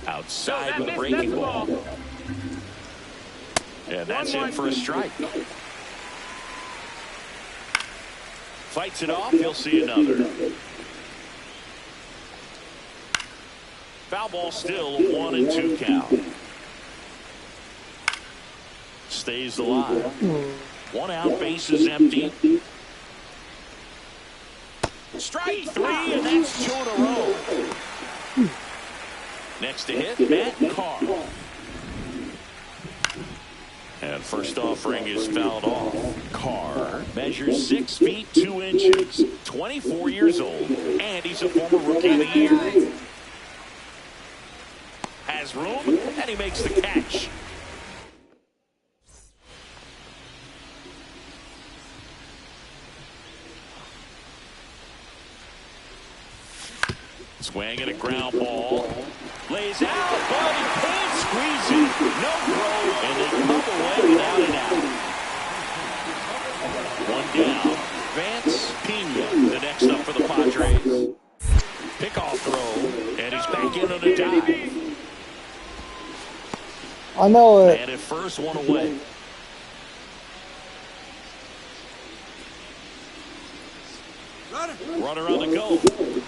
Outside with a breaking ball. And that's in for a strike. Fights it off, he'll see another. Foul ball still, 1-2 count. Stays alive. One out, base is empty. Strike three, and that's 2 in a row. Next to hit, Matt Carr. And first offering is fouled off. Carr measures 6 feet 2 inches, 24 years old, and he's a former Rookie of the Year. Has room, and he makes the catch. Swing and a ground ball. Lays out, but he can't squeeze it. No throw, and they come away without an out. One down. Vance Pena, the next up for the Padres. Pickoff throw, and he's back in on a dive. I know it. And at first, one away. Runner on the go.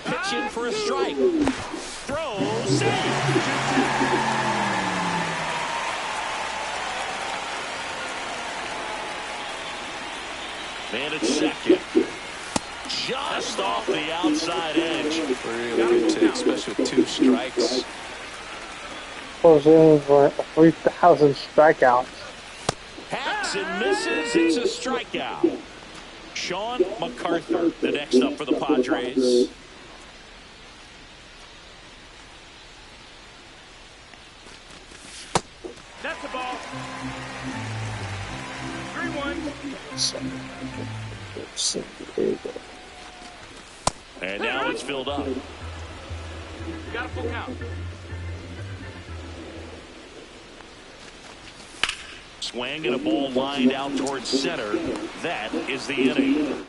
Pitching for a strike. Throw, save. Man at second. Just off the outside edge. Really good take, especially with 2 strikes. Close in for 3,000 strikeouts. Hacks and misses. It's a strikeout. Sean MacArthur, the next up for the Padres. That's the ball. 3-1. And now it's filled up. Got a full count. Swing and a ball lined out towards center. That is the inning.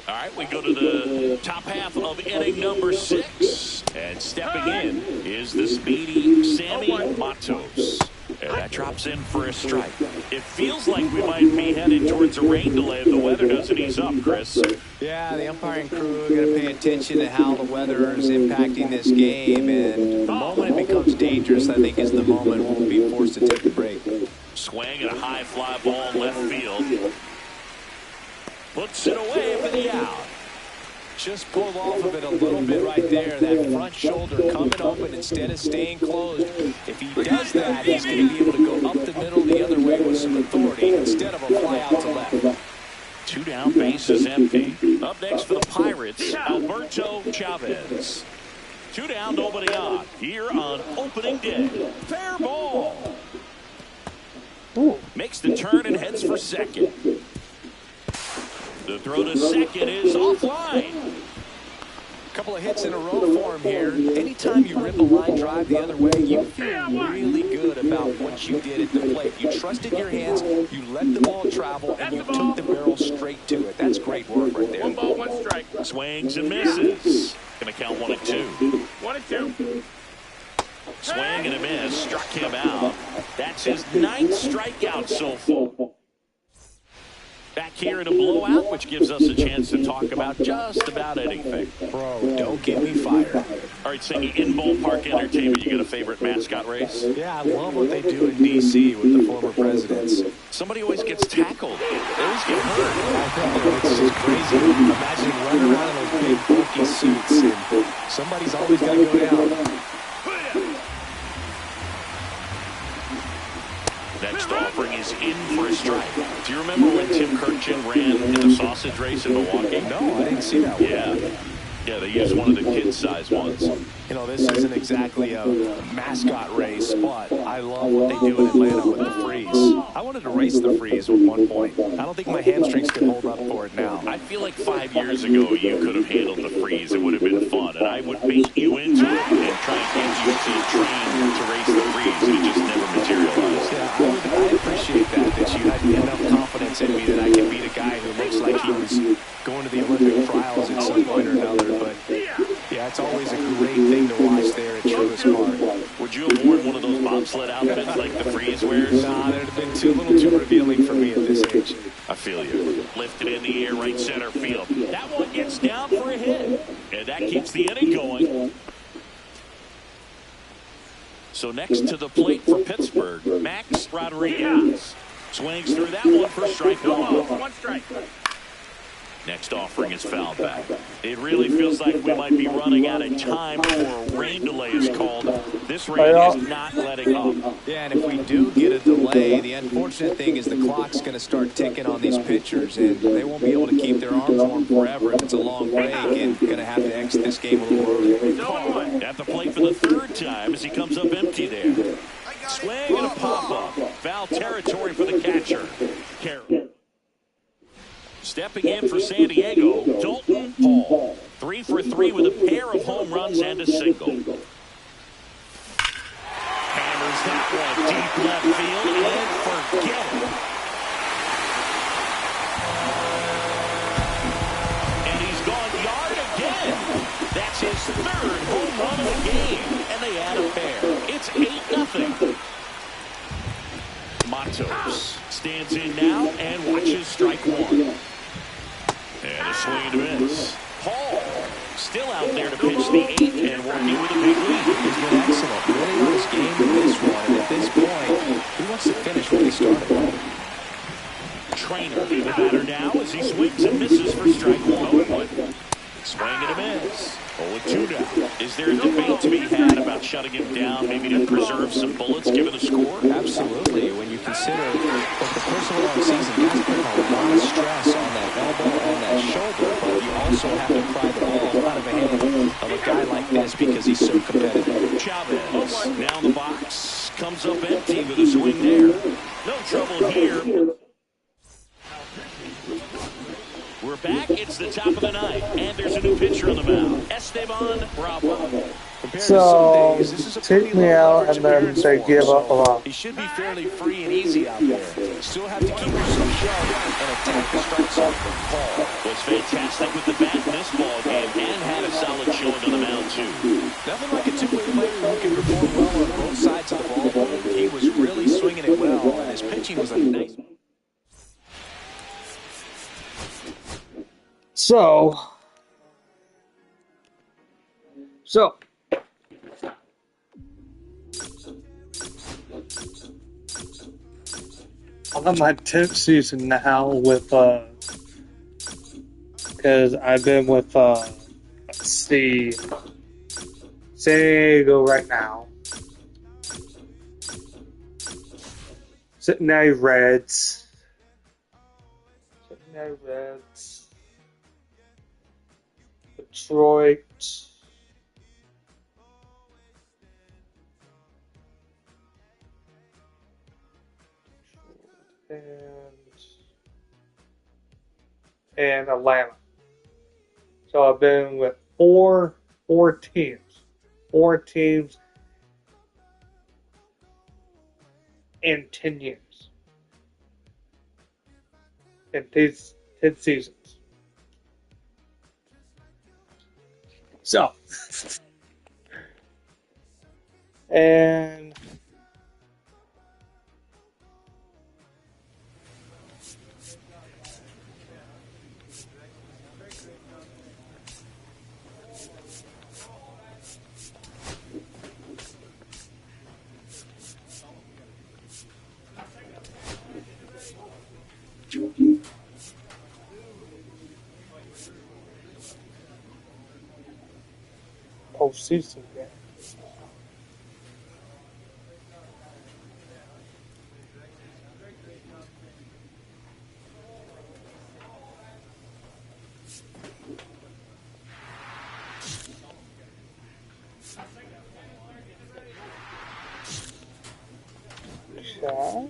All right, we go to the top half of inning number 6. And stepping in is the speedy Sammy Matos. And that drops in for a strike. It feels like we might be headed towards a rain delay if the weather doesn't ease up, Chris. Yeah, the umpiring crew are going to pay attention to how the weather is impacting this game. And the moment it becomes dangerous, I think, is the moment we'll be forced to take a break. Swing and a high fly ball left field. Puts it away for the out. Just pulled off of it a little bit right there. That front shoulder coming open instead of staying closed. If he does that, he's going to be able to go up the middle the other way with some authority instead of a fly out to left. 2 down, base is empty. Up next for the Pirates, Alberto Chavez. 2 down, nobody on. Here on opening day. Fair ball. Ooh. Makes the turn and heads for second. The throw to second is offline. Couple of hits in a row for him here. Anytime you rip a line drive the other way, you feel really good about what you did at the plate. You trusted your hands, you let the ball travel, and you took the barrel straight to it. That's great work right there. 1 ball, 1 strike. Swings and misses. Gonna count 1 and 2. 1 and 2. Swing and a miss. Struck him out. That's his 9th strikeout so far. Back here in a blowout, which gives us a chance to talk about just about anything. Bro, don't get me fired. All right, Singy, in ballpark entertainment, you got a favorite mascot race? Yeah, I love what they do in D.C. with the former presidents. Somebody always gets tackled. They always get hurt. I know, it's just crazy. Imagine running around in those big bulky suits, and somebody's always got to go down. Next offering is in for a strike. Do you remember when Tim Kirchin ran in the sausage race in Milwaukee? No, I didn't see that one. Yeah, they used one of the kid-sized ones. You know, this isn't exactly a mascot race, but I love what they do in Atlanta with the freeze. I wanted to race the freeze at one point. I don't think my hamstrings can hold up for it now. I feel like 5 years ago you could have handled the freeze. It would have been fun, and I would bait you into it and try and get you to train to race the freeze, and it just never materialized. Yeah, I appreciate that you had enough confidence in me that I can beat a guy who looks like he was going to the Olympic trials at some point or another. But yeah, it's always a great thing to watch there at Truist Park. Would you have worn one of those bobsled outfits like the freeze wears? Nah, that'd have been a little too revealing for me at this age. I feel you. Lifted in the air, right center field. That one gets down for a hit, and that keeps the inning going. So next to the plate for Pittsburgh, Max Rodriguez. Swings through that one for strike one. One strike. Next offering is fouled back. It really feels like we might be running out of time before a rain delay is called. This rain is not letting up. Yeah, and if we do get a delay, the unfortunate thing is the clock's going to start ticking on these pitchers, and they won't be able to keep their arms warm forever if it's a long break, and going to have to exit this game a little early. At the plate for the third time as he comes up empty there. Swing and a pop-up. Foul territory for the catcher. Carroll. Stepping in for San Diego, Dalton Hall. 3 for 3 with a pair of home runs and a single. Hammers that one deep left field and forget it. And he's gone yard again. That's his third home run of the game. And they add a pair. It's 8-0. Matos stands in now and watches strike one. And a swing and a miss. Hall still out there to pitch the 8th and working with a big lead. He's been excellent. Really on his game in this one. And at this point, he wants to finish what he started. Trainer the batter now as he swings and misses for strike one. Swing and a miss. 0-2 now. Is there a debate to be had about shutting him down, maybe to preserve some bullets given the score? Absolutely. When you consider that the first of all season, guys putting a lot of stress on that elbow and that shoulder, but you also have to pry the ball out of the hand of a guy like this because he's so competitive. Chavez now in the box. Comes up empty with a swing there. No trouble here. We're back. It's the top of the ninth, and there's a new pitcher on the mound, Esteban Bravo. So, take me out, and then they give up a lot. He should be fairly free and easy out there. Still have to keep yourself sharp and attack the strike zone. Paul was fantastic with the bat in this ball game and had a solid showing on the mound, too. Nothing like a two-way player who can perform well on both sides of the ball. He was really swinging it well, and his pitching was a nice. So, I'm on my 10th season now with, because I've been with, let's see, San Diego right now. Cincinnati Reds. Detroit. And Atlanta. So I've been with four teams. 4 teams in 10 years. In 10 seasons. So, and postseason game. Shot.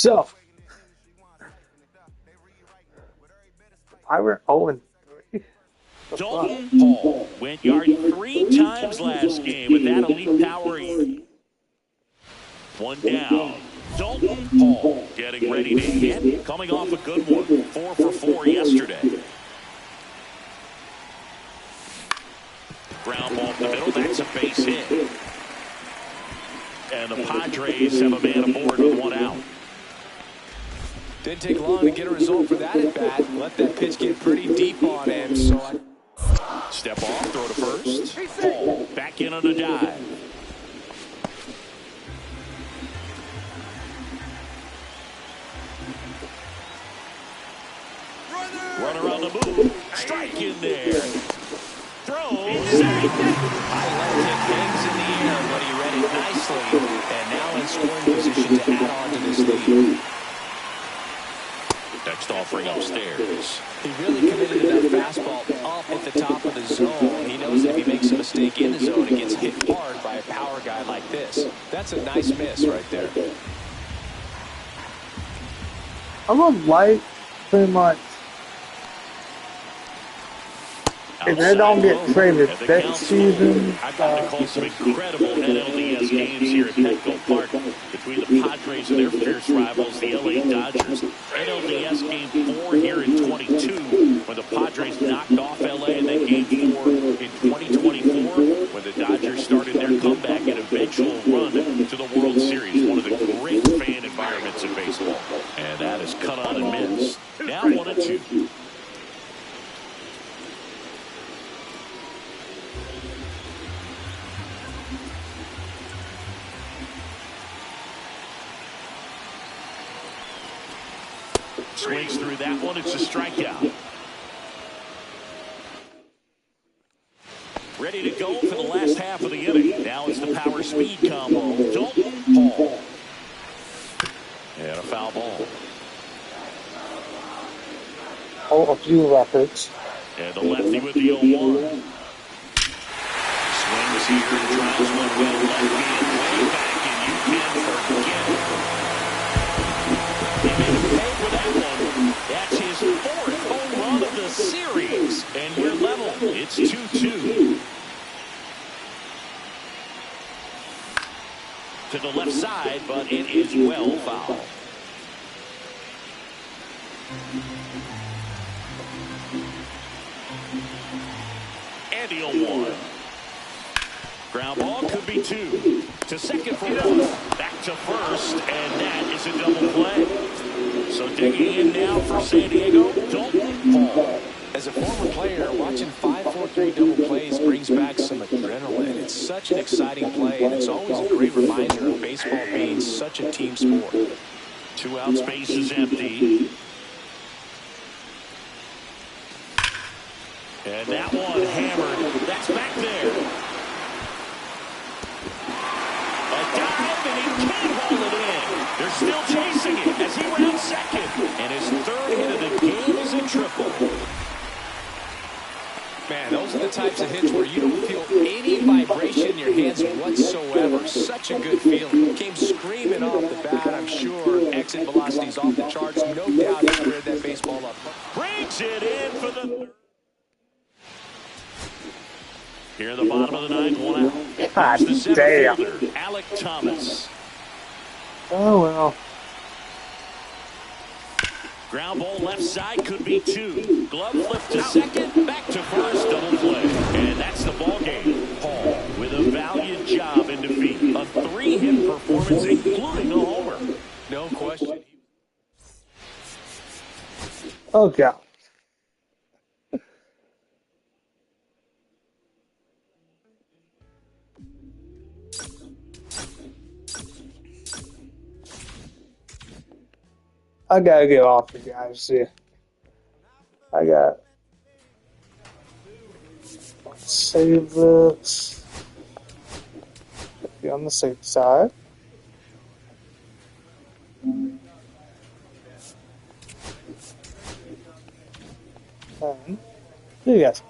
So, I were 0-3. Dalton Hall went yard 3 times last game with that elite power. One down. Dalton Hall getting ready to hit, coming off a good one. 4 for 4 yesterday. Ground ball up the middle. That's a base hit. And the Padres have a man aboard with 1 out. Didn't take long to get a result for that at bat. Let that pitch get pretty deep on him. So Step off, throw to first. Hall back in on a dive. Runner on the move. Strike in there. Throws. high leg kick hangs in the air, but he read it nicely. And now in scoring position to add on to this lead. Next offering upstairs. He really committed to that fastball up at the top of the zone. He knows that if he makes a mistake in the zone, it gets hit hard by a power guy like this. That's a nice miss right there. I would like pretty much. If they don't get traded next season, I've gotten to call some incredible NLDS games here at Petco Park between the Padres and their fierce rivals, the LA Dodgers. NLDS Game 4 here in 22, when the Padres knocked off LA, and then Game 4 in 2024, when the Dodgers started their comeback and eventual run to the World Series, one of the great fan environments in baseball. And that is cut on and missed. Now 1-2. Swings through that one. It's a strikeout. Ready to go for the last half of the inning. Now it's the power speed combo. Dalton Hall. And a foul ball. oh, a few records. And the lefty with the 0-1. Swings here and drives one well left hand way back, and you can forget it. He made a pay for that one. That's his 4th home run of the series. And we're level. It's 2-2. To the left side, but it is well foul. And the 0-1. Ground ball could be 2. To second for 1. Back to first, and that is a double play. So digging in now for San Diego, Dalton Hall. As a former player, watching 5-4-3 double plays brings back some adrenaline. It's such an exciting play, and it's always a great reminder of baseball being such a team sport. 2 out, space is empty. And that one hammered. That's back there. A dive, and he can't hold it in. They're still chasing it as he rounds second. And his 3rd hit of the game is a triple. Man, those are the types of hits where you don't feel any vibration in your hands whatsoever. Such a good feeling. Came screaming off the bat, I'm sure. Exit velocity's off the charts. No doubt he squared that baseball up. Brings it in for the 3rd. Here in the bottom of the 9th, 1 out. God Here's the center damn. fielder, Alec Thomas. Oh, well. Ground ball left side could be 2. Glove flip to second, back to first, double play. And that's the ball game. Hall with a valiant job in defeat. A 3-hit performance, including a homer. No question. Oh, God. I gotta get off you guys. See, I got save this. Be on the safe side. And see you guys.